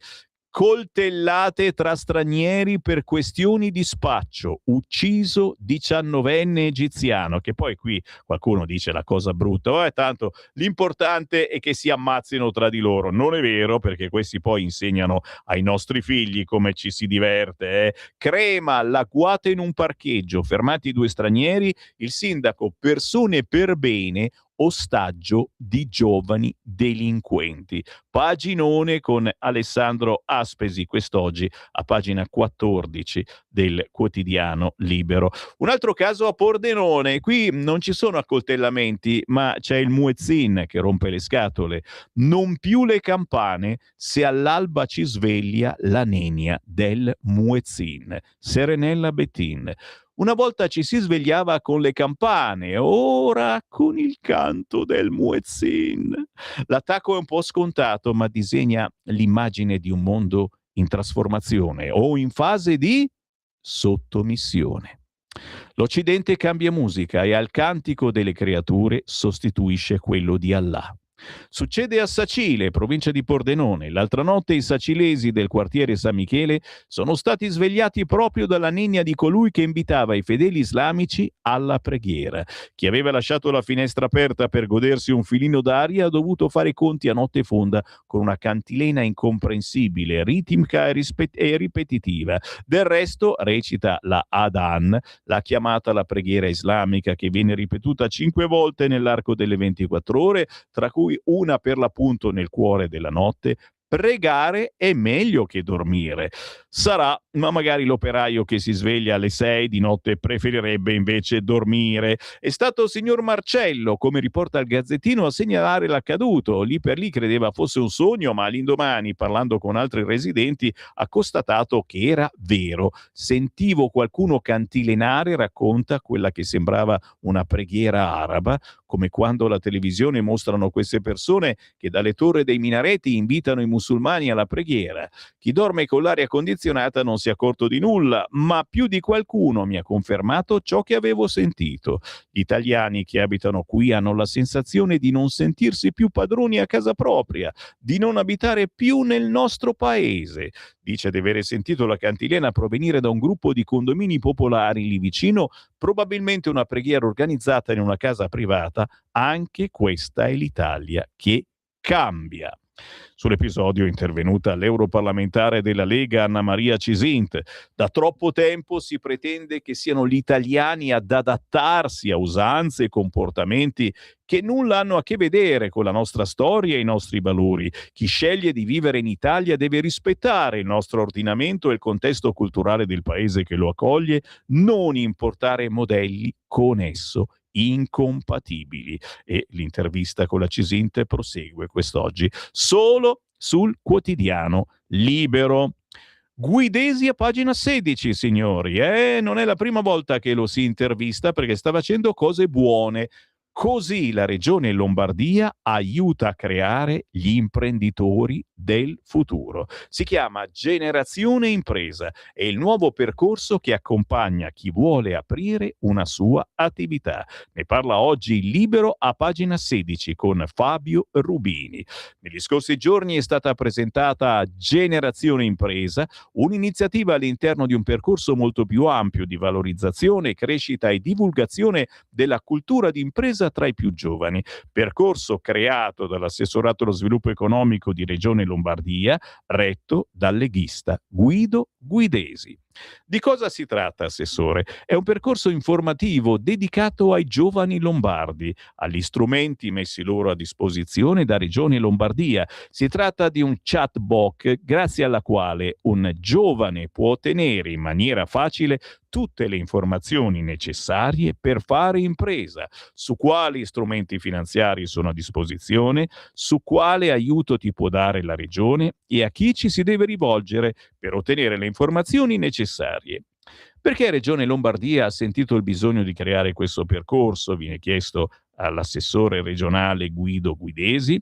Coltellate tra stranieri per questioni di spaccio, ucciso 19enne egiziano, che poi qui qualcuno dice la cosa brutta, tanto l'importante è che si ammazzino tra di loro. Non è vero, perché questi poi insegnano ai nostri figli come ci si diverte. Crema, l'agguato in un parcheggio, fermati 2 stranieri, il sindaco, persone per bene, ostaggio di giovani delinquenti. Paginone con Alessandro Aspesi quest'oggi a pagina 14 del quotidiano Libero. Un altro caso a Pordenone, qui non ci sono accoltellamenti, ma c'è il muezzin che rompe le scatole. Non più le campane se all'alba ci sveglia la nenia del muezzin. Serenella Bettin. Una volta ci si svegliava con le campane, ora con il canto del muezzin. L'attacco è un po' scontato, ma disegna l'immagine di un mondo in trasformazione o in fase di sottomissione. L'Occidente cambia musica e al cantico delle creature sostituisce quello di Allah. Succede a Sacile, provincia di Pordenone. L'altra notte i sacilesi del quartiere San Michele sono stati svegliati proprio dalla nenia di colui che invitava i fedeli islamici alla preghiera. Chi aveva lasciato la finestra aperta per godersi un filino d'aria ha dovuto fare i conti a notte fonda con una cantilena incomprensibile, ritmica e ripetitiva. Del resto, recita la Adhan, la chiamata alla preghiera islamica che viene ripetuta 5 volte nell'arco delle 24 ore, tra cui una per l'appunto nel cuore della notte. Pregare è meglio che dormire. Sarà, ma magari l'operaio che si sveglia alle 6 di notte preferirebbe invece dormire. È stato il signor Marcello, come riporta il Gazzettino, a segnalare l'accaduto. Lì per lì credeva fosse un sogno, ma all'indomani, parlando con altri residenti, ha constatato che era vero. Sentivo qualcuno cantilenare, racconta, quella che sembrava una preghiera araba, come quando la televisione mostrano queste persone che dalle torri dei minareti invitano i musulmani alla preghiera. Chi dorme con l'aria condizionata non si è accorto di nulla, ma più di qualcuno mi ha confermato ciò che avevo sentito. Gli italiani che abitano qui hanno la sensazione di non sentirsi più padroni a casa propria, di non abitare più nel nostro paese. Dice di avere sentito la cantilena provenire da un gruppo di condomini popolari lì vicino, probabilmente una preghiera organizzata in una casa privata. Anche questa è l'Italia che cambia. Sull'episodio è intervenuta l'europarlamentare della Lega Anna Maria Cisint. Da troppo tempo si pretende che siano gli italiani ad adattarsi a usanze e comportamenti che nulla hanno a che vedere con la nostra storia e i nostri valori. Chi sceglie di vivere in Italia deve rispettare il nostro ordinamento e il contesto culturale del paese che lo accoglie, non importare modelli con esso incompatibili. E l'intervista con la Cisinte prosegue quest'oggi solo sul quotidiano Libero. Guidesi a pagina 16, signori. Non è la prima volta che lo si intervista perché sta facendo cose buone. Così la regione Lombardia aiuta a creare gli imprenditori del futuro. Si chiama Generazione Impresa, è il nuovo percorso che accompagna chi vuole aprire una sua attività. Ne parla oggi Libero a pagina 16 con Fabio Rubini. Negli scorsi giorni è stata presentata Generazione Impresa, un'iniziativa all'interno di un percorso molto più ampio di valorizzazione, crescita e divulgazione della cultura d'impresa tra i più giovani. Percorso creato dall'assessorato allo sviluppo economico di Regione Lombardia, retto dal leghista Guido Guidesi. Di cosa si tratta, Assessore? È un percorso informativo dedicato ai giovani lombardi, agli strumenti messi loro a disposizione da Regione Lombardia. Si tratta di un chatbot grazie alla quale un giovane può ottenere in maniera facile tutte le informazioni necessarie per fare impresa, su quali strumenti finanziari sono a disposizione, su quale aiuto ti può dare la Regione e a chi ci si deve rivolgere per ottenere le informazioni necessarie. Perché Regione Lombardia ha sentito il bisogno di creare questo percorso? Viene chiesto all'assessore regionale Guido Guidesi.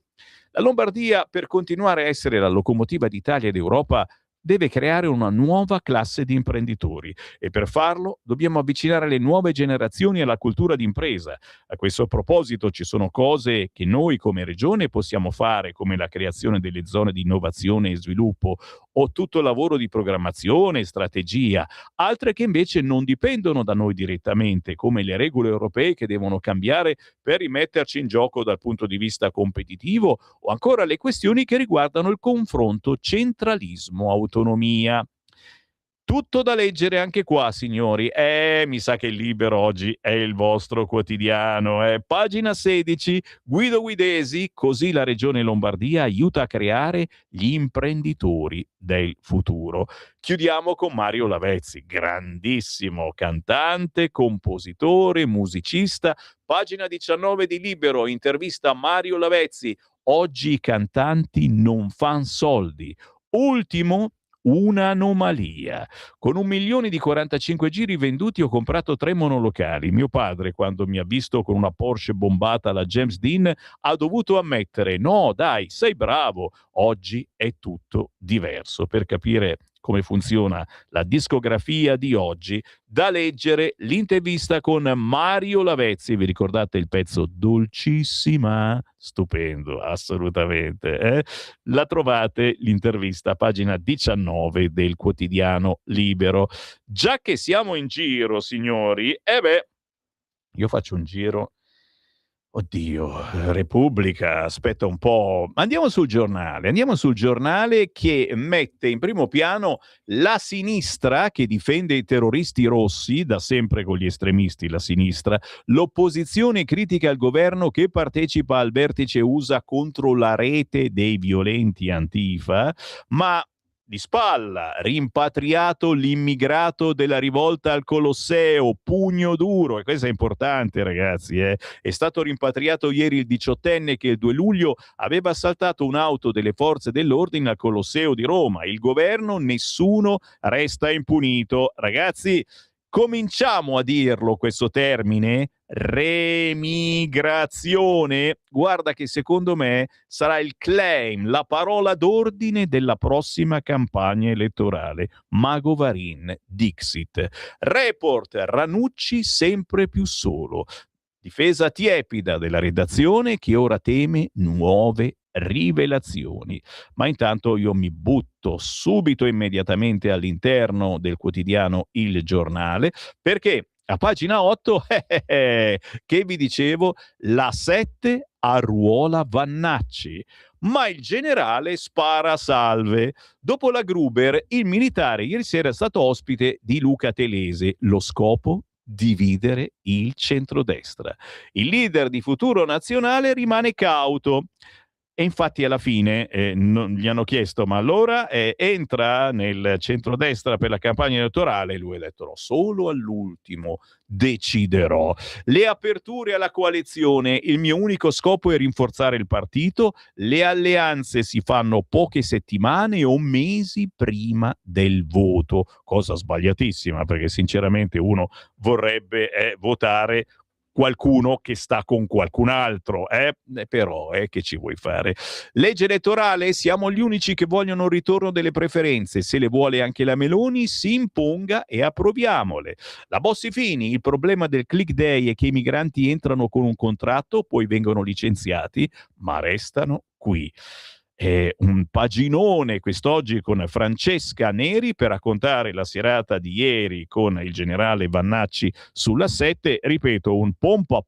La Lombardia, per continuare a essere la locomotiva d'Italia ed Europa, deve creare una nuova classe di imprenditori e per farlo dobbiamo avvicinare le nuove generazioni alla cultura d'impresa. A questo proposito ci sono cose che noi come Regione possiamo fare, come la creazione delle zone di innovazione e sviluppo o tutto il lavoro di programmazione e strategia, altre che invece non dipendono da noi direttamente, come le regole europee che devono cambiare per rimetterci in gioco dal punto di vista competitivo o ancora le questioni che riguardano il confronto centralismo-autonomia. Tutto da leggere anche qua, signori. Mi sa che il Libero oggi è il vostro quotidiano. Pagina 16, Guido Guidesi, così la Regione Lombardia aiuta a creare gli imprenditori del futuro. Chiudiamo con Mario Lavezzi, grandissimo cantante, compositore, musicista. Pagina 19 di Libero, intervista a Mario Lavezzi. Oggi i cantanti non fan soldi. Ultimo, un'anomalia. Con 1.045.000 giri venduti ho comprato 3 monolocali. Mio padre, quando mi ha visto con una Porsche bombata alla James Dean, ha dovuto ammettere: no, dai, sei bravo. Oggi è tutto diverso. Per capire come funziona la discografia di oggi, da leggere l'intervista con Mario Lavezzi. Vi ricordate il pezzo Dolcissima? Stupendo, assolutamente. La trovate l'intervista a pagina 19 del quotidiano Libero. Già che siamo in giro, signori, io faccio un giro. Oddio, Repubblica, aspetta un po'. Andiamo sul giornale che mette in primo piano la sinistra che difende i terroristi rossi, da sempre con gli estremisti la sinistra, l'opposizione critica il governo che partecipa al vertice USA contro la rete dei violenti Antifa, ma di spalla, rimpatriato l'immigrato della rivolta al Colosseo, pugno duro, e questo è importante ragazzi, È stato rimpatriato ieri il 18enne che il 2 luglio aveva assaltato un'auto delle forze dell'ordine al Colosseo di Roma. Il governo, nessuno resta impunito. Ragazzi, cominciamo a dirlo questo termine, remigrazione. Guarda che secondo me sarà il claim, la parola d'ordine della prossima campagna elettorale. Mago Varin, Dixit. Report, Ranucci sempre più solo. Difesa tiepida della redazione che ora teme nuove rivelazioni. Ma intanto io mi butto subito immediatamente all'interno del quotidiano Il Giornale, perché a pagina 8 che vi dicevo, la 7 arruola Vannacci, ma il generale spara salve. Dopo la Gruber, il militare ieri sera è stato ospite di Luca Telese. Lo scopo? Dividere il centrodestra. Il leader di Futuro Nazionale rimane cauto. E infatti alla fine gli hanno chiesto ma allora entra nel centrodestra per la campagna elettorale? Lui ha detto no, solo all'ultimo deciderò. Le aperture alla coalizione, il mio unico scopo è rinforzare il partito, le alleanze si fanno poche settimane o mesi prima del voto, cosa sbagliatissima perché sinceramente uno vorrebbe votare qualcuno che sta con qualcun altro, però che ci vuoi fare? Legge elettorale, siamo gli unici che vogliono il ritorno delle preferenze, se le vuole anche la Meloni si imponga e approviamole. La Bossi-Fini, il problema del click day è che i migranti entrano con un contratto, poi vengono licenziati, ma restano qui. Un paginone quest'oggi con Francesca Neri per raccontare la serata di ieri con il generale Vannacci sulla 7, ripeto, un pompa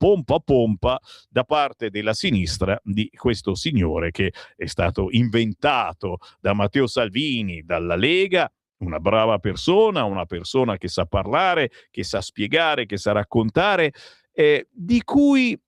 da parte della sinistra di questo signore che è stato inventato da Matteo Salvini, dalla Lega, una brava persona, una persona che sa parlare, che sa spiegare, che sa raccontare, di cui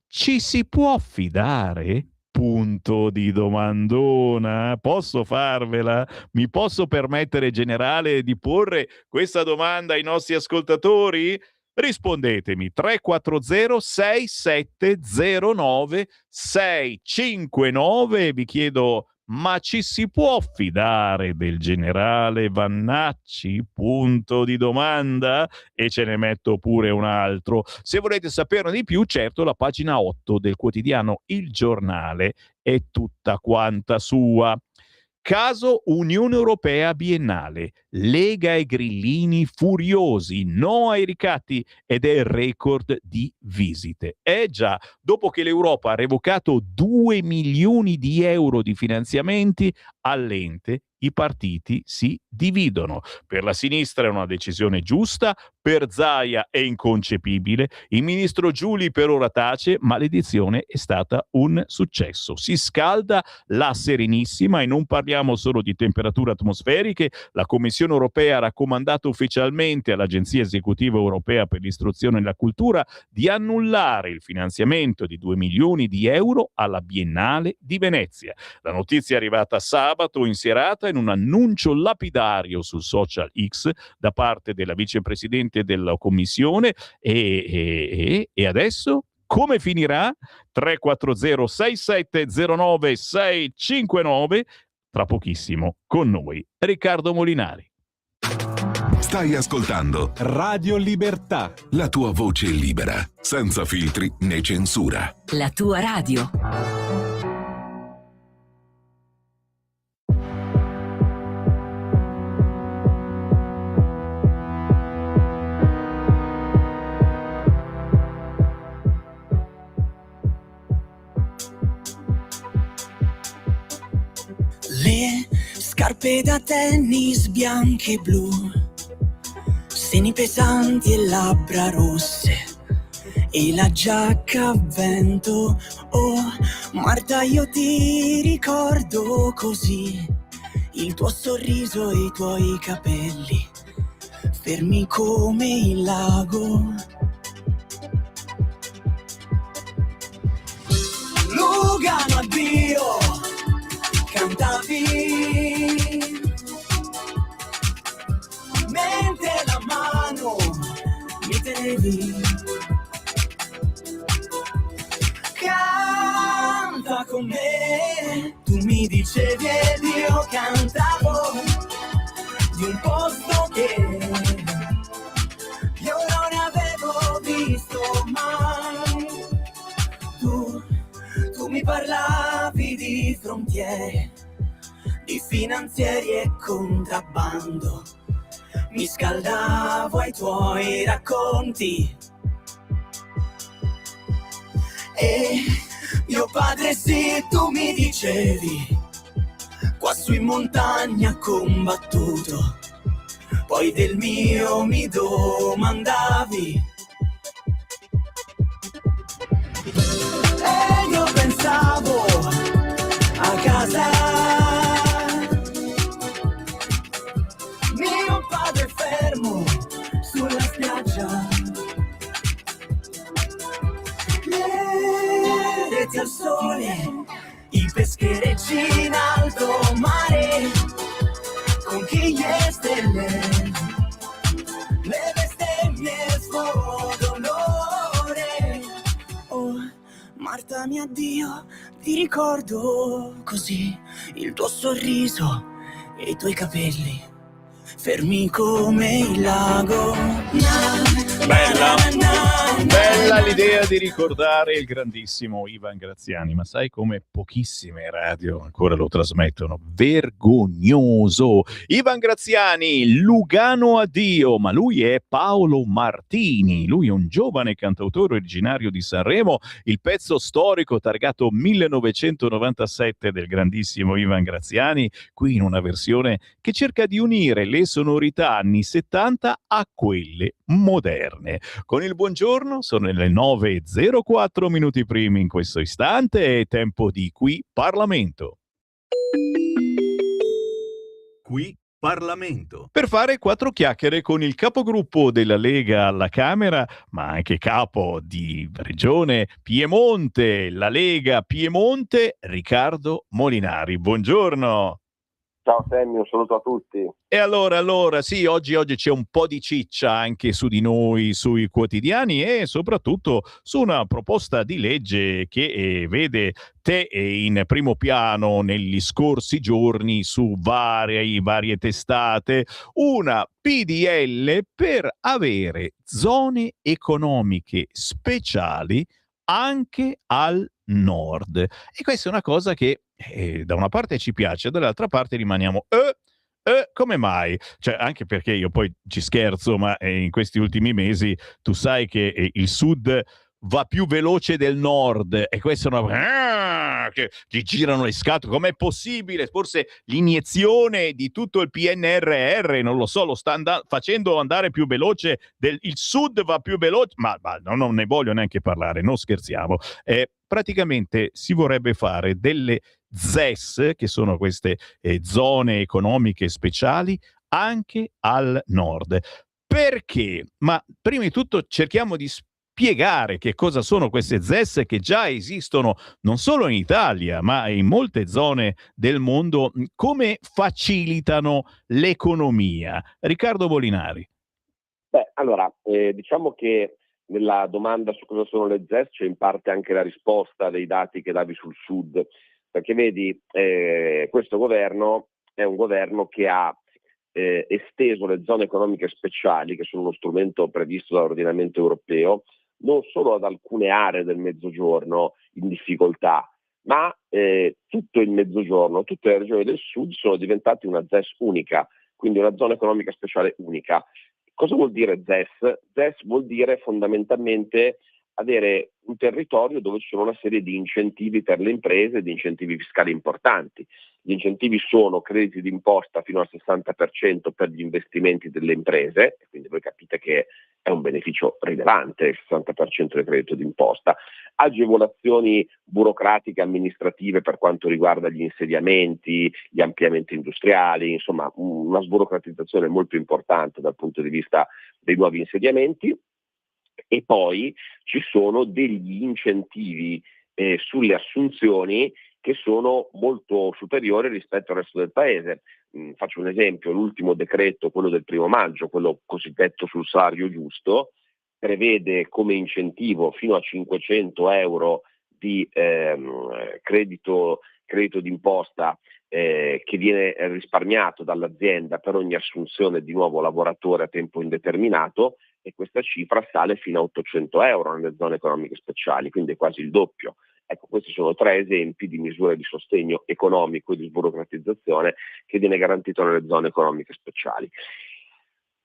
ci si può fidare? Punto di domandona. Posso farvela? Mi posso permettere, generale, di porre questa domanda ai nostri ascoltatori? Rispondetemi 340 6709 659. Vi chiedo, ma ci si può fidare del generale Vannacci? Punto di domanda. E ce ne metto pure un altro. Se volete saperne di più, certo la pagina 8 del quotidiano Il Giornale è tutta quanta sua. Caso Unione Europea biennale, Lega e Grillini furiosi, no ai ricatti ed è il record di visite. Già, dopo che l'Europa ha revocato 2 milioni di euro di finanziamenti all'ente, i partiti si dividono. Per la sinistra è una decisione giusta, per Zaia è inconcepibile, il ministro Giuli per ora tace, ma l'edizione è stata un successo. Si scalda la Serenissima e non parliamo solo di temperature atmosferiche. La Commissione europea ha raccomandato ufficialmente all'Agenzia Esecutiva Europea per l'Istruzione e la Cultura di annullare il finanziamento di 2 milioni di euro alla Biennale di Venezia. La notizia è arrivata sabato in serata in un annuncio lapidario sul social X da parte della vicepresidente della Commissione e adesso come finirà? 340 6709 659. Tra pochissimo con noi Riccardo Molinari. Stai ascoltando Radio Libertà. la tua voce libera, senza filtri né censura. La tua radio. scarpe da tennis bianche e blu, seni pesanti e labbra rosse, e la giacca a vento. Oh, Marta, io ti ricordo così, il tuo sorriso e i tuoi capelli, fermi come il lago. Lugano, addio, cantavi mentre la mano mi tenevi. Canta con me, tu mi dicevi ed io cantavo di un posto che io non avevo visto mai. Tu mi parlavi di frontiere, di finanzieri e contrabbando, mi scaldavo ai tuoi racconti. E mio padre sì, tu mi dicevi, quassù in montagna ha combattuto, poi del mio mi domandavi. E io pensavo a casa, mio padre fermo sulla spiaggia, le reti al sole, i pescherecci in alto mare, conchiglie e stelle, le bestemmie sfogo d'onore. Oh, Marta mia Dio, ti ricordo così, il tuo sorriso e i tuoi capelli, fermi come il lago. Bella l'idea di ricordare il grandissimo Ivan Graziani, ma sai come pochissime radio ancora lo trasmettono? Vergognoso! Ivan Graziani, Lugano addio, ma lui è Paolo Martini, lui è un giovane cantautore originario di Sanremo, il pezzo storico targato 1997 del grandissimo Ivan Graziani, qui in una versione che cerca di unire le sonorità anni 70 a quelle moderne. Con il buongiorno sono le 9:04 minuti primi in questo istante, è tempo di Qui Parlamento. Qui Parlamento. Per fare quattro chiacchiere con il capogruppo della Lega alla Camera, ma anche capo di Regione Piemonte, la Lega Piemonte, Riccardo Molinari. Buongiorno. Ciao Sammy, un saluto a tutti. E allora, sì, oggi c'è un po' di ciccia anche su di noi, sui quotidiani e soprattutto su una proposta di legge che vede te in primo piano negli scorsi giorni su varie testate, una PDL per avere zone economiche speciali anche al nord. E questa è una cosa che da una parte ci piace, dall'altra parte rimaniamo come mai? Cioè, anche perché io poi ci scherzo, ma in questi ultimi mesi tu sai che il sud va più veloce del nord e questo è una che gli girano le scatole. Com'è possibile? Forse l'iniezione di tutto il PNRR, non lo so, lo sta facendo andare più veloce il sud va più veloce, ma non ne voglio neanche parlare, non scherziamo. Praticamente si vorrebbe fare delle ZES, che sono queste zone economiche speciali, anche al nord. Perché? Ma prima di tutto cerchiamo di spiegare che cosa sono queste ZES che già esistono non solo in Italia, ma in molte zone del mondo, come facilitano l'economia. Riccardo Molinari. Allora, diciamo che nella domanda su cosa sono le ZES c'è in parte anche la risposta dei dati che davi sul sud, perché vedi, questo governo è un governo che ha esteso le zone economiche speciali, che sono uno strumento previsto dall'ordinamento europeo, non solo ad alcune aree del Mezzogiorno in difficoltà, ma tutto il Mezzogiorno, tutte le regioni del sud sono diventate una ZES unica, quindi una zona economica speciale unica. Cosa vuol dire ZES? ZES vuol dire fondamentalmente avere un territorio dove ci sono una serie di incentivi per le imprese, di incentivi fiscali importanti. Gli incentivi sono crediti d'imposta fino al 60% per gli investimenti delle imprese, quindi voi capite che è un beneficio rilevante il 60% del credito d'imposta, agevolazioni burocratiche amministrative per quanto riguarda gli insediamenti, gli ampliamenti industriali, insomma una sburocratizzazione molto importante dal punto di vista dei nuovi insediamenti. E poi ci sono degli incentivi sulle assunzioni che sono molto superiori rispetto al resto del paese. Faccio un esempio: l'ultimo decreto, quello del 1° maggio, quello cosiddetto sul salario giusto, prevede come incentivo fino a 500 euro di credito d'imposta che viene risparmiato dall'azienda per ogni assunzione di nuovo lavoratore a tempo indeterminato, e questa cifra sale fino a 800 euro nelle zone economiche speciali, quindi è quasi il doppio. Ecco, questi sono 3 esempi di misure di sostegno economico e di sburocratizzazione che viene garantito nelle zone economiche speciali.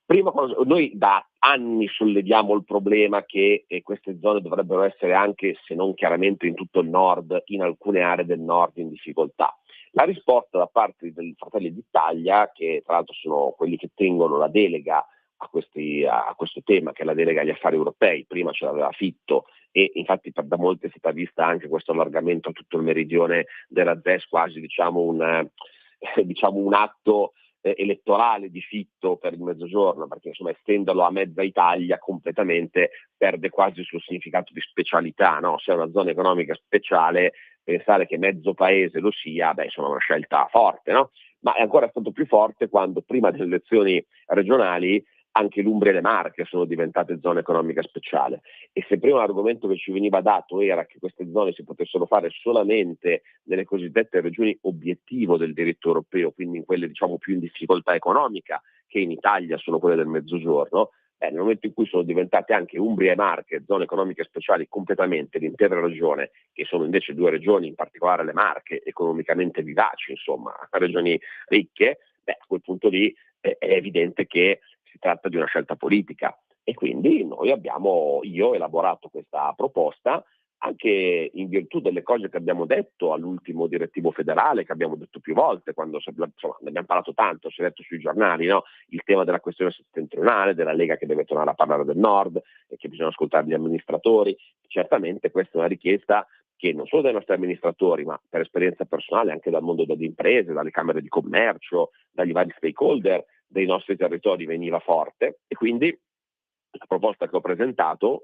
Prima cosa, noi da anni solleviamo il problema che queste zone dovrebbero essere anche, se non chiaramente in tutto il nord, in alcune aree del nord in difficoltà. La risposta da parte dei Fratelli d'Italia, che tra l'altro sono quelli che tengono la delega a questo tema, che è la delega agli affari europei, prima ce l'aveva Fitto, e infatti da molti è stata vista anche questo allargamento a tutto il meridione della ZES, quasi diciamo un atto elettorale di Fitto per il Mezzogiorno, perché insomma estenderlo a mezza Italia completamente perde quasi il suo significato di specialità, no? Se è una zona economica speciale, pensare che mezzo paese lo sia, insomma è una scelta forte, no? Ma è ancora stato più forte quando prima delle elezioni regionali anche l'Umbria e le Marche sono diventate zone economiche speciali, e se prima l'argomento che ci veniva dato era che queste zone si potessero fare solamente nelle cosiddette regioni obiettivo del diritto europeo, quindi in quelle diciamo più in difficoltà economica, che in Italia sono quelle del Mezzogiorno, nel momento in cui sono diventate anche Umbria e Marche zone economiche speciali completamente, l'intera regione, che sono invece 2 regioni, in particolare le Marche, economicamente vivaci, insomma regioni ricche, a quel punto lì è evidente che si tratta di una scelta politica, e quindi io ho elaborato questa proposta anche in virtù delle cose che abbiamo detto all'ultimo direttivo federale, che abbiamo detto più volte, quando insomma, ne abbiamo parlato tanto, si è detto sui giornali, no? Il tema della questione settentrionale, della Lega che deve tornare a parlare del Nord e che bisogna ascoltare gli amministratori. Certamente questa è una richiesta che non solo dai nostri amministratori, ma per esperienza personale anche dal mondo delle imprese, dalle camere di commercio, dagli vari stakeholder dei nostri territori veniva forte, e quindi la proposta che ho presentato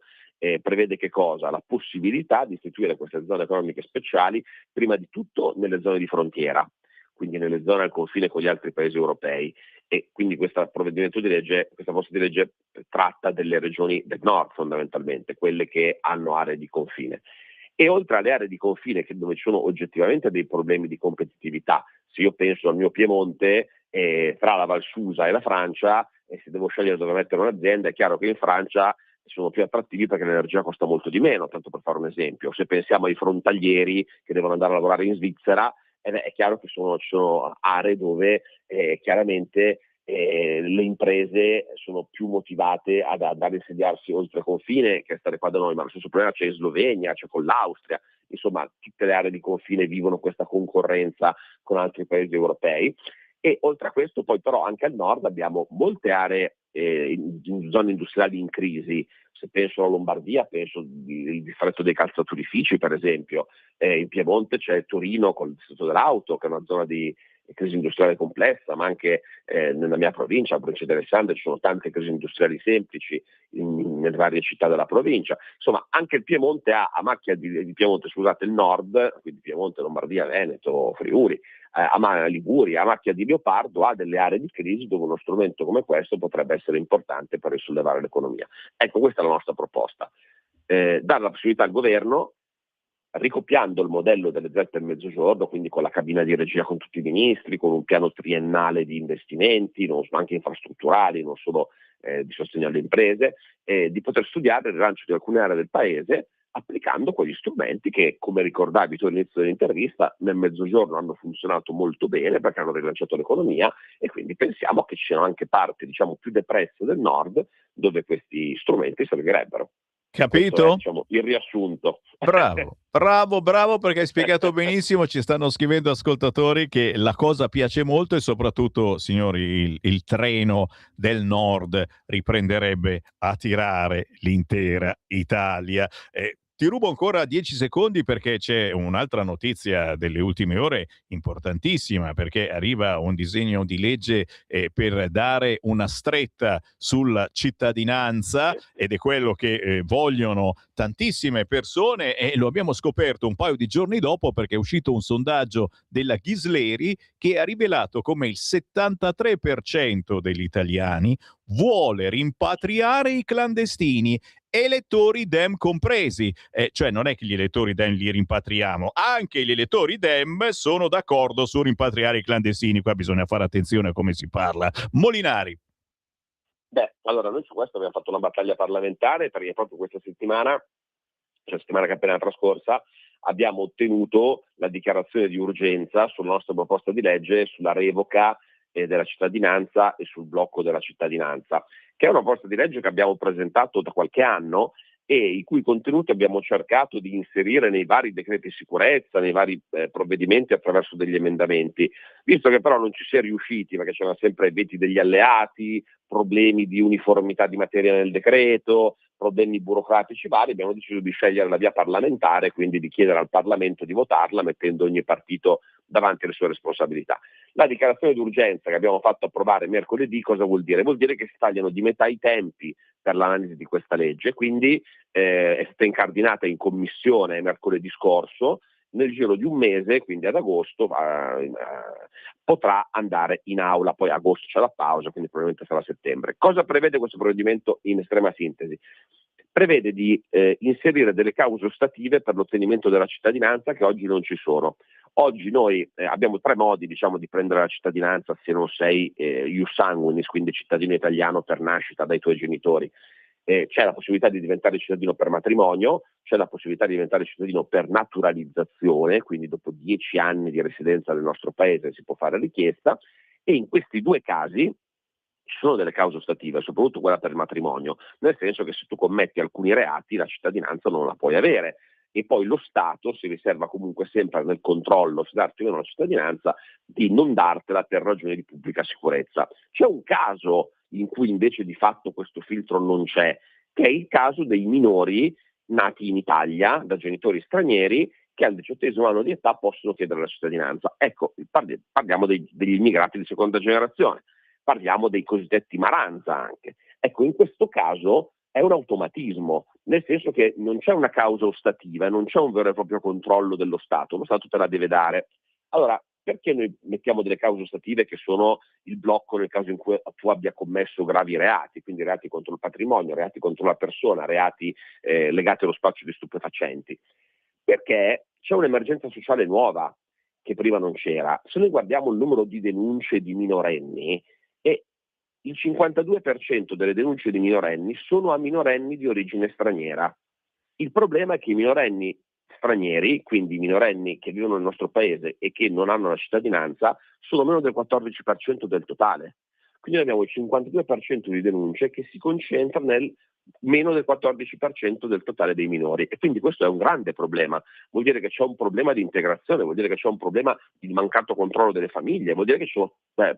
prevede che cosa? La possibilità di istituire queste zone economiche speciali prima di tutto nelle zone di frontiera, quindi nelle zone al confine con gli altri paesi europei, e quindi questa proposta di legge tratta delle regioni del nord fondamentalmente, quelle che hanno aree di confine. E oltre alle aree di confine dove ci sono oggettivamente dei problemi di competitività, se io penso al mio Piemonte, tra la Val Susa e la Francia, e se devo scegliere dove mettere un'azienda, è chiaro che in Francia sono più attrattivi perché l'energia costa molto di meno, tanto per fare un esempio. Se pensiamo ai frontalieri che devono andare a lavorare in Svizzera, è chiaro che ci sono aree dove chiaramente le imprese sono più motivate ad andare a insediarsi oltre confine che a stare qua da noi, ma lo stesso problema c'è in Slovenia, c'è con l'Austria, insomma tutte le aree di confine vivono questa concorrenza con altri paesi europei. E oltre a questo poi però anche al nord abbiamo molte aree in zone industriali in crisi. Se penso alla Lombardia, penso al distretto dei calzaturifici per esempio, in Piemonte c'è Torino con il distretto dell'auto, che è una zona di crisi industriale complessa, ma anche nella mia provincia, la provincia di Alessandria, ci sono tante crisi industriali semplici nelle varie città della provincia. Insomma, anche il Piemonte ha a macchia di Piemonte, scusate, il nord, quindi Piemonte, Lombardia, Veneto, Friuli, Liguria, a macchia di leopardo, ha delle aree di crisi dove uno strumento come questo potrebbe essere importante per risollevare l'economia. Ecco, questa è la nostra proposta. Dare la possibilità al governo, ricopiando il modello delle ZES del Mezzogiorno, quindi con la cabina di regia con tutti i ministri, con un piano triennale di investimenti, anche infrastrutturali, non solo di sostegno alle imprese, di poter studiare il rilancio di alcune aree del paese applicando quegli strumenti che, come ricordavi tu all'inizio dell'intervista, nel Mezzogiorno hanno funzionato molto bene perché hanno rilanciato l'economia, e quindi pensiamo che ci siano anche parti, diciamo, più depresse del nord dove questi strumenti servirebbero. Questo è, Capito? diciamo, il riassunto. Bravo, perché hai spiegato benissimo. Ci stanno scrivendo ascoltatori che la cosa piace molto e soprattutto, signori, il treno del nord riprenderebbe a tirare l'intera Italia. Ti rubo ancora 10 secondi perché c'è un'altra notizia delle ultime ore importantissima, perché arriva un disegno di legge per dare una stretta sulla cittadinanza, ed è quello che vogliono tantissime persone, e lo abbiamo scoperto un paio di giorni dopo perché è uscito un sondaggio della Ghisleri che ha rivelato come il 73% degli italiani vuole rimpatriare i clandestini, elettori Dem compresi. Cioè non è che gli elettori Dem li rimpatriamo, anche gli elettori Dem sono d'accordo su rimpatriare i clandestini. Qua bisogna fare attenzione a come si parla. Molinari. Beh, allora noi su questo abbiamo fatto una battaglia parlamentare, perché proprio questa settimana, cioè la settimana che è appena trascorsa, abbiamo ottenuto la dichiarazione di urgenza sulla nostra proposta di legge sulla revoca della cittadinanza e sul blocco della cittadinanza, che è una proposta di legge che abbiamo presentato da qualche anno e i cui contenuti abbiamo cercato di inserire nei vari decreti sicurezza, nei vari provvedimenti attraverso degli emendamenti. Visto che però non ci si è riusciti, perché c'erano sempre veti degli alleati, problemi di uniformità di materia nel decreto, problemi burocratici vari, abbiamo deciso di scegliere la via parlamentare, quindi di chiedere al Parlamento di votarla, mettendo ogni partito davanti alle sue responsabilità. La dichiarazione d'urgenza che abbiamo fatto approvare mercoledì cosa vuol dire? Vuol dire che si tagliano di metà i tempi per l'analisi di questa legge, quindi è stata incardinata in commissione mercoledì scorso. Nel giro di un mese, quindi ad agosto, potrà andare in aula. Poi a agosto c'è la pausa, quindi probabilmente sarà a settembre. Cosa prevede questo provvedimento in estrema sintesi? Prevede di inserire delle cause ostative per l'ottenimento della cittadinanza che oggi non ci sono. Oggi noi abbiamo 3 modi, diciamo, di prendere la cittadinanza se non sei ius sanguinis, quindi cittadino italiano per nascita dai tuoi genitori. C'è la possibilità di diventare cittadino per matrimonio, c'è la possibilità di diventare cittadino per naturalizzazione, quindi dopo 10 anni di residenza nel nostro paese si può fare richiesta, e in questi 2 casi ci sono delle cause ostative, soprattutto quella per il matrimonio, nel senso che se tu commetti alcuni reati la cittadinanza non la puoi avere, e poi lo Stato si riserva comunque sempre nel controllo, se darti o meno la cittadinanza, di non dartela per ragioni di pubblica sicurezza. C'è un caso in cui invece di fatto questo filtro non c'è, che è il caso dei minori nati in Italia da genitori stranieri che al 18° anno di età possono chiedere la cittadinanza. Ecco, parliamo degli immigrati di seconda generazione, parliamo dei cosiddetti maranza anche. Ecco, in questo caso è un automatismo, nel senso che non c'è una causa ostativa, non c'è un vero e proprio controllo dello Stato, lo Stato te la deve dare. Allora, perché noi mettiamo delle cause ostative che sono il blocco nel caso in cui tu abbia commesso gravi reati, quindi reati contro il patrimonio, reati contro la persona, reati legati allo spaccio di stupefacenti? Perché c'è un'emergenza sociale nuova che prima non c'era. Se noi guardiamo il numero di denunce di minorenni, il 52% delle denunce di minorenni sono a minorenni di origine straniera. Il problema è che i minorenni stranieri, quindi i minorenni che vivono nel nostro paese e che non hanno la cittadinanza, sono meno del 14% del totale. Quindi abbiamo il 52% di denunce che si concentra nel meno del 14% del totale dei minori, e quindi questo è un grande problema. Vuol dire che c'è un problema di integrazione, vuol dire che c'è un problema di mancato controllo delle famiglie, vuol dire che ci sono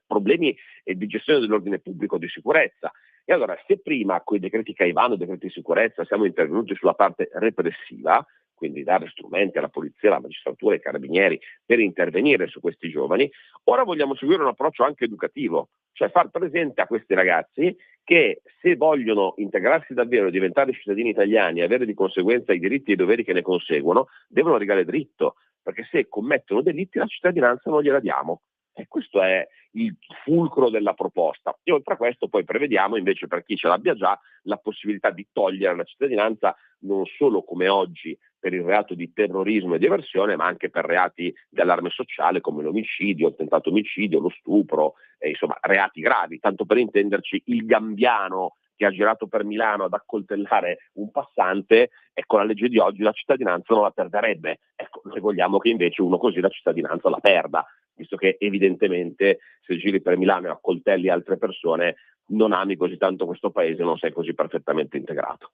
problemi di gestione dell'ordine pubblico, di sicurezza. E allora, se prima con i decreti Caivano, decreti di sicurezza, siamo intervenuti sulla parte repressiva, quindi dare strumenti alla polizia, alla magistratura, ai carabinieri per intervenire su questi giovani, ora vogliamo seguire un approccio anche educativo, cioè far presente a questi ragazzi che se vogliono integrarsi davvero e diventare cittadini italiani e avere di conseguenza i diritti e i doveri che ne conseguono, devono rigare dritto, perché se commettono delitti la cittadinanza non gliela diamo. E questo è il fulcro della proposta. E oltre a questo poi prevediamo invece, per chi ce l'abbia già, la possibilità di togliere la cittadinanza non solo come oggi per il reato di terrorismo e di eversione, ma anche per reati di allarme sociale come l'omicidio, il tentato omicidio, lo stupro, insomma reati gravi. Tanto per intenderci, il gambiano che ha girato per Milano ad accoltellare un passante, con la legge di oggi la cittadinanza non la perderebbe. Ecco, noi vogliamo che invece uno così la cittadinanza la perda, visto che evidentemente se giri per Milano e accoltelli altre persone non ami così tanto questo paese, non sei così perfettamente integrato.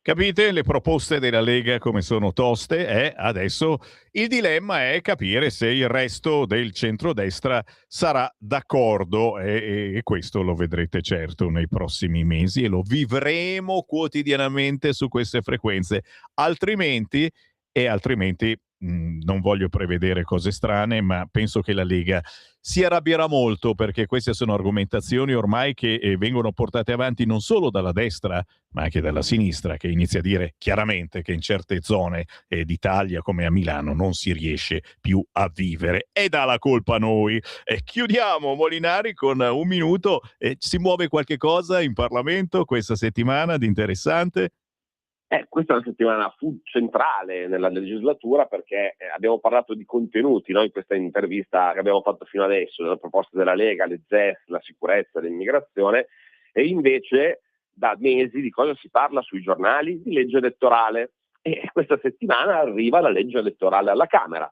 Capite le proposte della Lega come sono toste? Adesso il dilemma è capire se il resto del centrodestra sarà d'accordo e questo lo vedrete certo nei prossimi mesi e lo vivremo quotidianamente su queste frequenze. Altrimenti non voglio prevedere cose strane, ma penso che la Lega si arrabbierà molto perché queste sono argomentazioni ormai che vengono portate avanti non solo dalla destra, ma anche dalla sinistra, che inizia a dire chiaramente che in certe zone d'Italia, come a Milano, non si riesce più a vivere. E dà la colpa a noi. Chiudiamo, Molinari, con un minuto. Si muove qualche cosa in Parlamento questa settimana di interessante? Questa è una settimana centrale nella legislatura perché abbiamo parlato di contenuti, no? In questa intervista che abbiamo fatto fino adesso, delle proposte della Lega, le ZES, la sicurezza, l'immigrazione, e invece da mesi di cosa si parla sui giornali? Di legge elettorale, e questa settimana arriva la legge elettorale alla Camera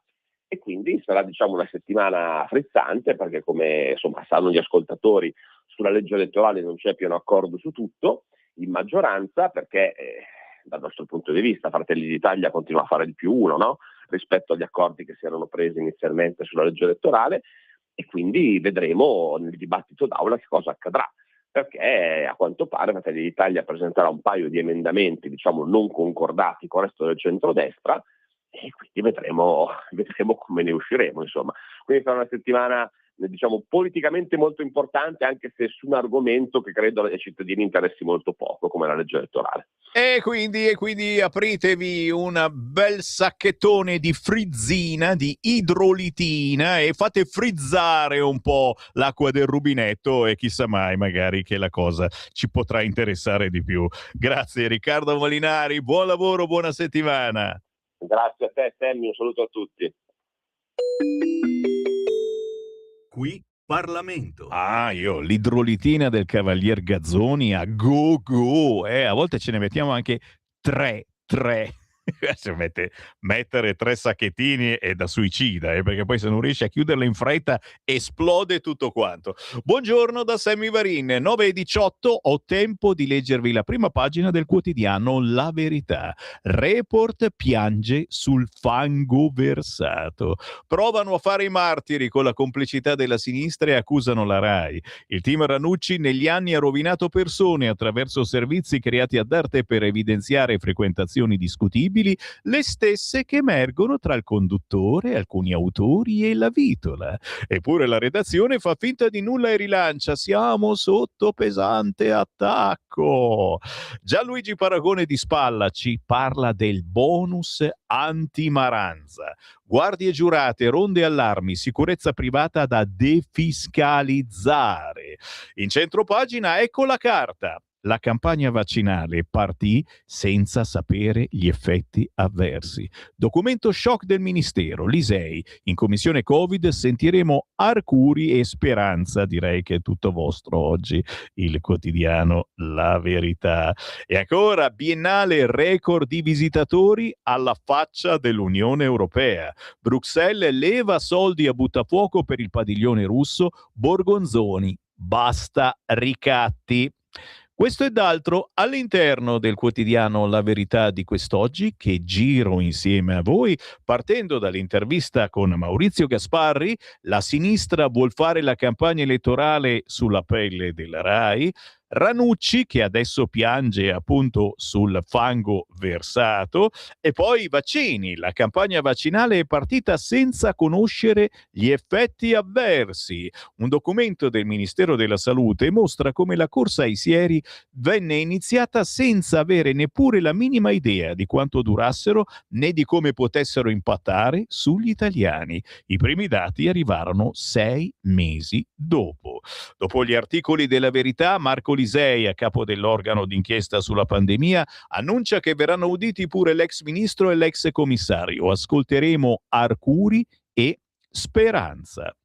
e quindi sarà una settimana frizzante perché come insomma sanno gli ascoltatori sulla legge elettorale non c'è pieno accordo su tutto in maggioranza perché dal nostro punto di vista Fratelli d'Italia continua a fare il +1, no? Rispetto agli accordi che si erano presi inizialmente sulla legge elettorale e quindi vedremo nel dibattito d'aula che cosa accadrà perché a quanto pare Fratelli d'Italia presenterà un paio di emendamenti non concordati con il resto del centrodestra e quindi vedremo come ne usciremo insomma. Quindi sarà una settimana politicamente molto importante anche se su un argomento che credo ai cittadini interessi molto poco come la legge elettorale. E quindi apritevi un bel sacchettone di frizzina, di idrolitina e fate frizzare un po' l'acqua del rubinetto e chissà mai magari che la cosa ci potrà interessare di più. Grazie Riccardo Molinari, buon lavoro, buona settimana. Grazie a te Sammy, un saluto a tutti. Qui Parlamento. Io l'idrolitina del Cavalier Gazzoni a go. A volte ce ne mettiamo anche tre. Mettere 3 sacchettini è da suicida, perché poi se non riesci a chiuderla in fretta esplode tutto quanto. Buongiorno da Sammy Varin, 9:18, ho tempo di leggervi la prima pagina del quotidiano La Verità. Report piange sul fango versato. Provano a fare i martiri con la complicità della sinistra e accusano la RAI. Il team Ranucci negli anni ha rovinato persone attraverso servizi creati ad arte per evidenziare frequentazioni discutibili, le stesse che emergono tra il conduttore, alcuni autori e la vitola. Eppure la redazione fa finta di nulla e rilancia: siamo sotto pesante attacco. Gianluigi Paragone di Spalla ci parla del bonus anti-Maranza. Guardie giurate, ronde allarmi, sicurezza privata da defiscalizzare. In centropagina ecco la carta. La campagna vaccinale partì senza sapere gli effetti avversi. Documento shock del Ministero, l'Isei. In commissione Covid sentiremo Arcuri e Speranza. Direi che è tutto vostro oggi, il quotidiano La Verità. E ancora, biennale record di visitatori alla faccia dell'Unione Europea. Bruxelles leva soldi a buttafuoco per il padiglione russo. Borgonzoni, basta ricatti. Questo ed altro all'interno del quotidiano La Verità di quest'oggi, che giro insieme a voi, partendo dall'intervista con Maurizio Gasparri. La sinistra vuol fare la campagna elettorale sulla pelle della RAI. Ranucci, che adesso piange appunto sul fango versato, e poi i vaccini. La campagna vaccinale è partita senza conoscere gli effetti avversi. Un documento del Ministero della Salute mostra come la corsa ai sieri venne iniziata senza avere neppure la minima idea di quanto durassero né di come potessero impattare sugli italiani. I primi dati arrivarono 6 mesi dopo. Dopo gli articoli della Verità, Marco Lisei, a capo dell'organo d'inchiesta sulla pandemia, annuncia che verranno uditi pure l'ex ministro e l'ex commissario. Ascolteremo Arcuri e Speranza.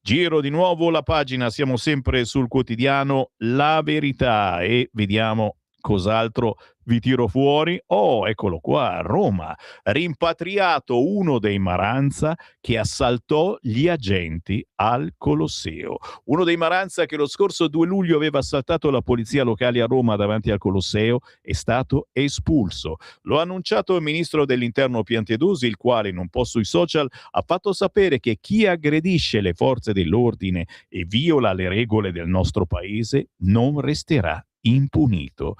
Giro di nuovo la pagina, siamo sempre sul quotidiano La Verità e vediamo Cos'altro vi tiro fuori? Oh, eccolo qua, Roma. Rimpatriato uno dei Maranza che assaltò gli agenti al Colosseo. Uno dei Maranza che lo scorso 2 luglio aveva assaltato la polizia locale a Roma davanti al Colosseo è stato espulso. Lo ha annunciato il ministro dell'Interno Piantedosi, il quale in un post sui social ha fatto sapere che chi aggredisce le forze dell'ordine e viola le regole del nostro paese non resterà impunito.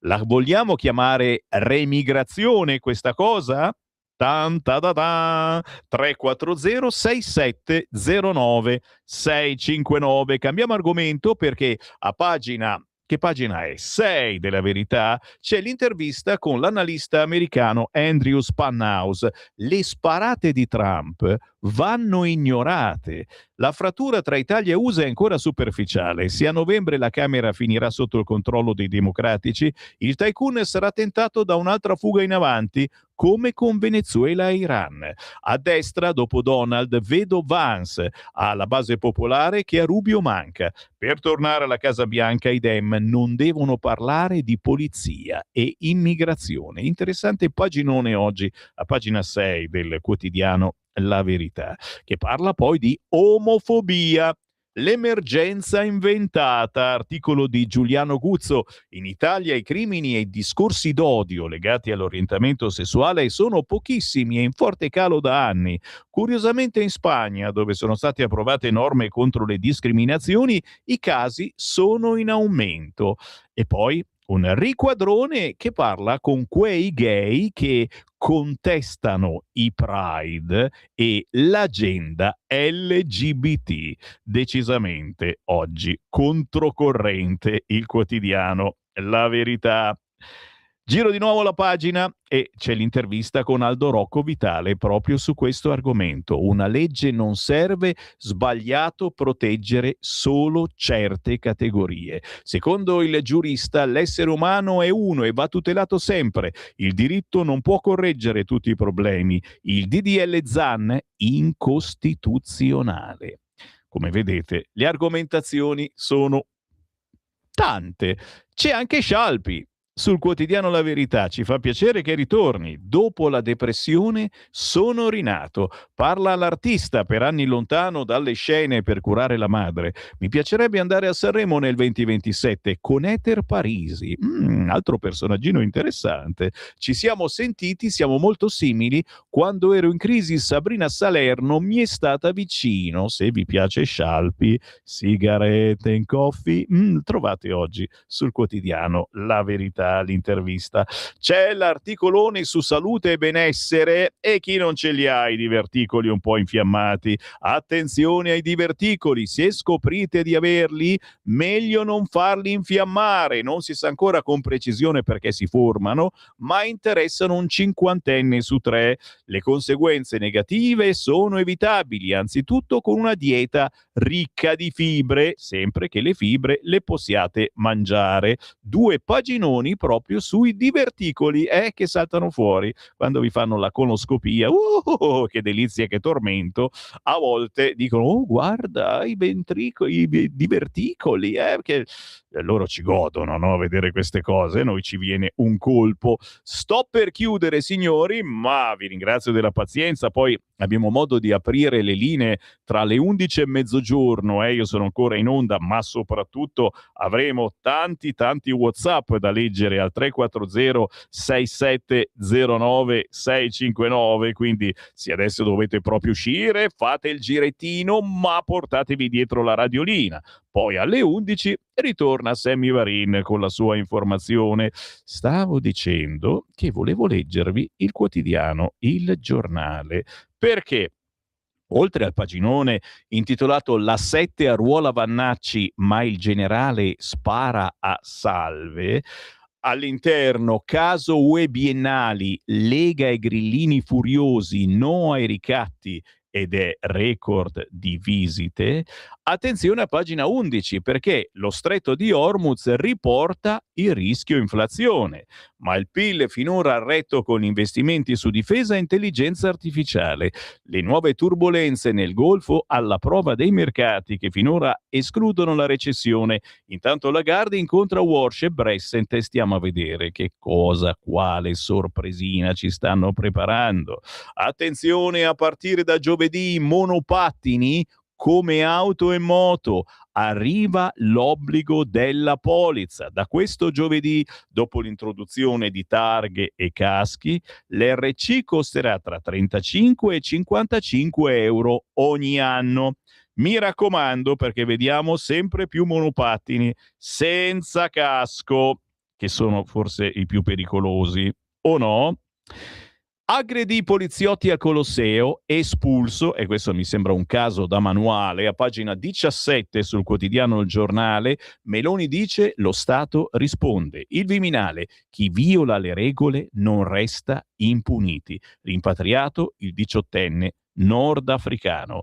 La vogliamo chiamare remigrazione questa cosa? Tan ta da da. 340 6709 659. Cambiamo argomento perché a pagina, che pagina è? 6 della Verità, c'è l'intervista con l'analista americano Andrew Spanhouse. Le sparate di Trump vanno ignorate. La frattura tra Italia e USA è ancora superficiale. Se a novembre la Camera finirà sotto il controllo dei democratici, il tycoon sarà tentato da un'altra fuga in avanti, come con Venezuela e Iran. A destra, dopo Donald, vedo Vance, alla base popolare che a Rubio manca. Per tornare alla Casa Bianca, i Dem non devono parlare di polizia e immigrazione. Interessante paginone oggi, a pagina 6 del quotidiano La Verità, che parla poi di omofobia. L'emergenza inventata, articolo di Giuliano Guzzo. In Italia i crimini e i discorsi d'odio legati all'orientamento sessuale sono pochissimi e in forte calo da anni. Curiosamente in Spagna, dove sono state approvate norme contro le discriminazioni, i casi sono in aumento. E poi un riquadrone che parla con quei gay che contestano i Pride e l'agenda LGBT. Decisamente oggi controcorrente il quotidiano La Verità. Giro di nuovo la pagina e c'è l'intervista con Aldo Rocco Vitale proprio su questo argomento. Una legge non serve, sbagliato proteggere solo certe categorie. Secondo il giurista, l'essere umano è uno e va tutelato sempre. Il diritto non può correggere tutti i problemi. Il DDL Zan incostituzionale. Come vedete, le argomentazioni sono tante. C'è anche Scialpi. Sul quotidiano La Verità ci fa piacere che ritorni. Dopo la depressione sono rinato. Parla l'artista per anni lontano dalle scene per curare la madre. Mi piacerebbe andare a Sanremo nel 2027 con Eter Parisi. Altro personaggino interessante. Ci siamo sentiti, siamo molto simili. Quando ero in crisi Sabrina Salerno mi è stata vicino. Se vi piace Scialpi, sigarette in coffee, trovate oggi sul quotidiano La Verità l'intervista. C'è l'articolone su salute e benessere e chi non ce li ha i diverticoli un po' infiammati. Attenzione ai diverticoli, se scoprite di averli, meglio non farli infiammare. Non si sa ancora con precisione perché si formano, ma interessano un 50enne su 3. Le conseguenze negative sono evitabili, anzitutto con una dieta ricca di fibre, sempre che le fibre le possiate mangiare. 2 paginoni proprio sui diverticoli che saltano fuori quando vi fanno la coloscopia. Che delizia, che tormento. A volte dicono: oh, guarda i diverticoli, perché loro ci godono, no? Vedere queste cose, noi ci viene un colpo. Sto per chiudere, signori, ma vi ringrazio della pazienza. Poi abbiamo modo di aprire le linee tra le 11 e mezzogiorno. Io sono ancora in onda, ma soprattutto avremo tanti WhatsApp da leggere al 340 6709 659. Quindi se adesso dovete proprio uscire, fate il girettino, ma portatevi dietro la radiolina. Poi alle 11 ritorna Sammy Varin con la sua informazione. Stavo dicendo che volevo leggervi il quotidiano Il Giornale, perché oltre al paginone intitolato La 7 arruola Vannacci, ma il generale spara a salve, all'interno caso UE biennali, Lega e Grillini furiosi, no ai ricatti ed è record di visite. Attenzione a pagina 11 perché lo stretto di Hormuz riporta il rischio inflazione, ma il PIL finora ha retto con investimenti su difesa e intelligenza artificiale. Le nuove turbulenze nel Golfo alla prova dei mercati che finora escludono la recessione. Intanto Lagarde incontra Walsh e Bressent e stiamo a vedere che cosa, quale sorpresina ci stanno preparando. Attenzione, a partire da giovedì monopattini come auto e moto. Arriva l'obbligo della polizza. Da questo giovedì, dopo l'introduzione di targhe e caschi, l'RC costerà tra 35 e 55 euro ogni anno. Mi raccomando, perché vediamo sempre più monopattini senza casco, che sono forse i più pericolosi, o no? Aggredì poliziotti a Colosseo, espulso, e questo mi sembra un caso da manuale, a pagina 17 sul quotidiano Il Giornale, Meloni dice lo Stato risponde. Il Viminale, chi viola le regole non resta impuniti. Rimpatriato il 18enne nordafricano.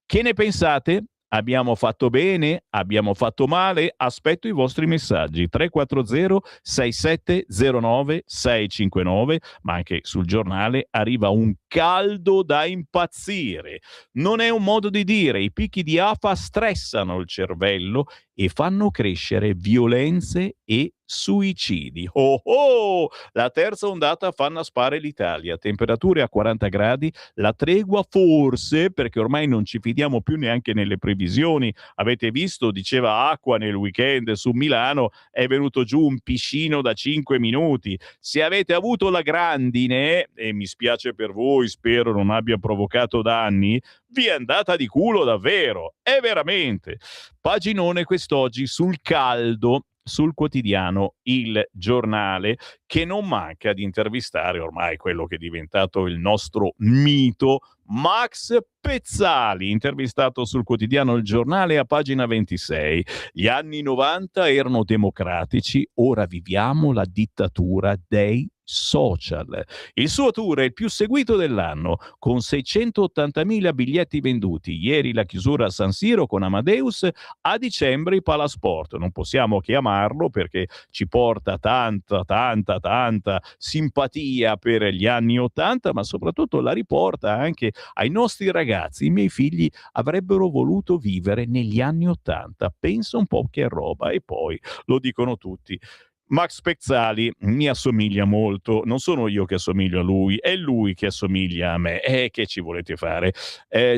Che ne pensate? Abbiamo fatto bene? Abbiamo fatto male? Aspetto i vostri messaggi 340 6709 659, ma anche sul giornale arriva un caldo da impazzire. Non è un modo di dire, i picchi di afa stressano il cervello e fanno crescere violenze e suicidi. Oh oh! La terza ondata fa annaspare l'Italia, temperature a 40 gradi, la tregua forse, perché ormai non ci fidiamo più neanche nelle previsioni. Avete visto, diceva Acqua nel weekend su Milano, è venuto giù un piscino da 5 minuti. Se avete avuto la grandine, e mi spiace per voi, spero non abbia provocato danni, vi è andata di culo davvero, è veramente. Paginone quest'oggi sul caldo, sul quotidiano Il Giornale, che non manca di intervistare ormai quello che è diventato il nostro mito, Max Pezzali, intervistato sul quotidiano Il Giornale a pagina 26. Gli anni 90 erano democratici, ora viviamo la dittatura dei social. Il suo tour è il più seguito dell'anno, con 680.000 biglietti venduti. Ieri la chiusura a San Siro con Amadeus, a dicembre il Palasport. Non possiamo che amarlo perché ci porta tanta simpatia per gli anni 80, ma soprattutto la riporta anche ai nostri ragazzi. I miei figli avrebbero voluto vivere negli anni 80. Pensa un po' che roba, e poi lo dicono tutti. Max Pezzali mi assomiglia molto, non sono io che assomiglio a lui, è lui che assomiglia a me. Che ci volete fare?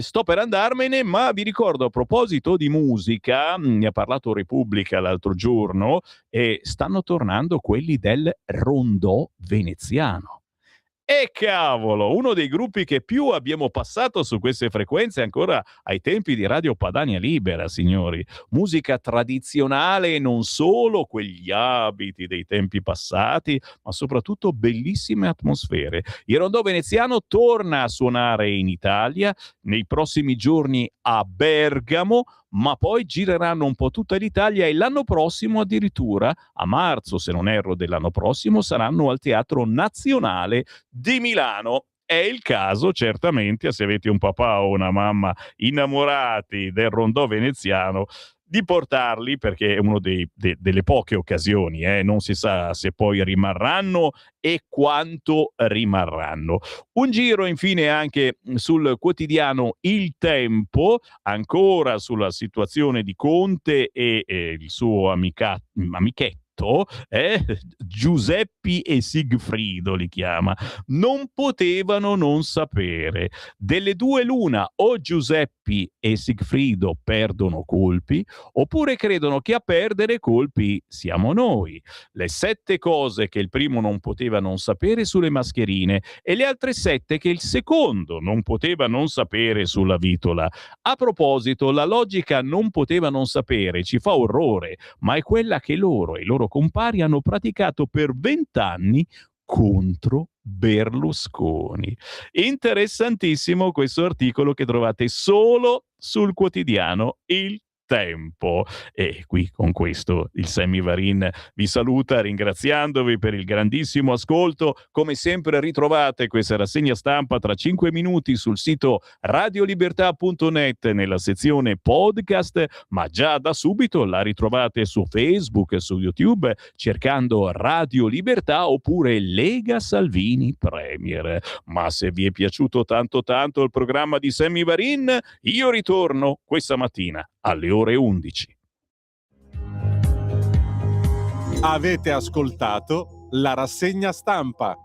Sto per andarmene, ma vi ricordo, a proposito di musica, ne ha parlato Repubblica l'altro giorno, e stanno tornando quelli del rondò veneziano. E cavolo, uno dei gruppi che più abbiamo passato su queste frequenze ancora ai tempi di Radio Padania Libera, signori. Musica tradizionale e non solo, quegli abiti dei tempi passati, ma soprattutto bellissime atmosfere. Il rondò veneziano torna a suonare in Italia, nei prossimi giorni a Bergamo, ma poi gireranno un po' tutta l'Italia e l'anno prossimo addirittura, a marzo se non erro dell'anno prossimo, saranno al Teatro Nazionale di Milano. È il caso, certamente, se avete un papà o una mamma innamorati del rondò veneziano, di portarli, perché è uno delle poche occasioni, non si sa se poi rimarranno e quanto rimarranno. Un giro infine anche sul quotidiano Il Tempo, ancora sulla situazione di Conte e il suo amichetto, Giuseppi e Sigfrido li chiama. Non potevano non sapere. Delle due l'una, o Giuseppi e Sigfrido perdono colpi, oppure credono che a perdere colpi siamo noi. Le 7 cose che il primo non poteva non sapere sulle mascherine e le altre 7 che il secondo non poteva non sapere sulla vitola. A proposito, la logica non poteva non sapere ci fa orrore, ma è quella che loro e i loro compari hanno praticato per 20 anni contro Berlusconi. Interessantissimo questo articolo che trovate solo sul quotidiano Il tempo. E qui con questo il Sammy Varin vi saluta ringraziandovi per il grandissimo ascolto. Come sempre ritrovate questa rassegna stampa tra 5 minuti sul sito radiolibertà.net nella sezione podcast, ma già da subito la ritrovate su Facebook e su YouTube cercando Radio Libertà oppure Lega Salvini Premier. Ma se vi è piaciuto tanto il programma di Sammy Varin, io ritorno questa mattina alle ore 11. Avete ascoltato la rassegna stampa.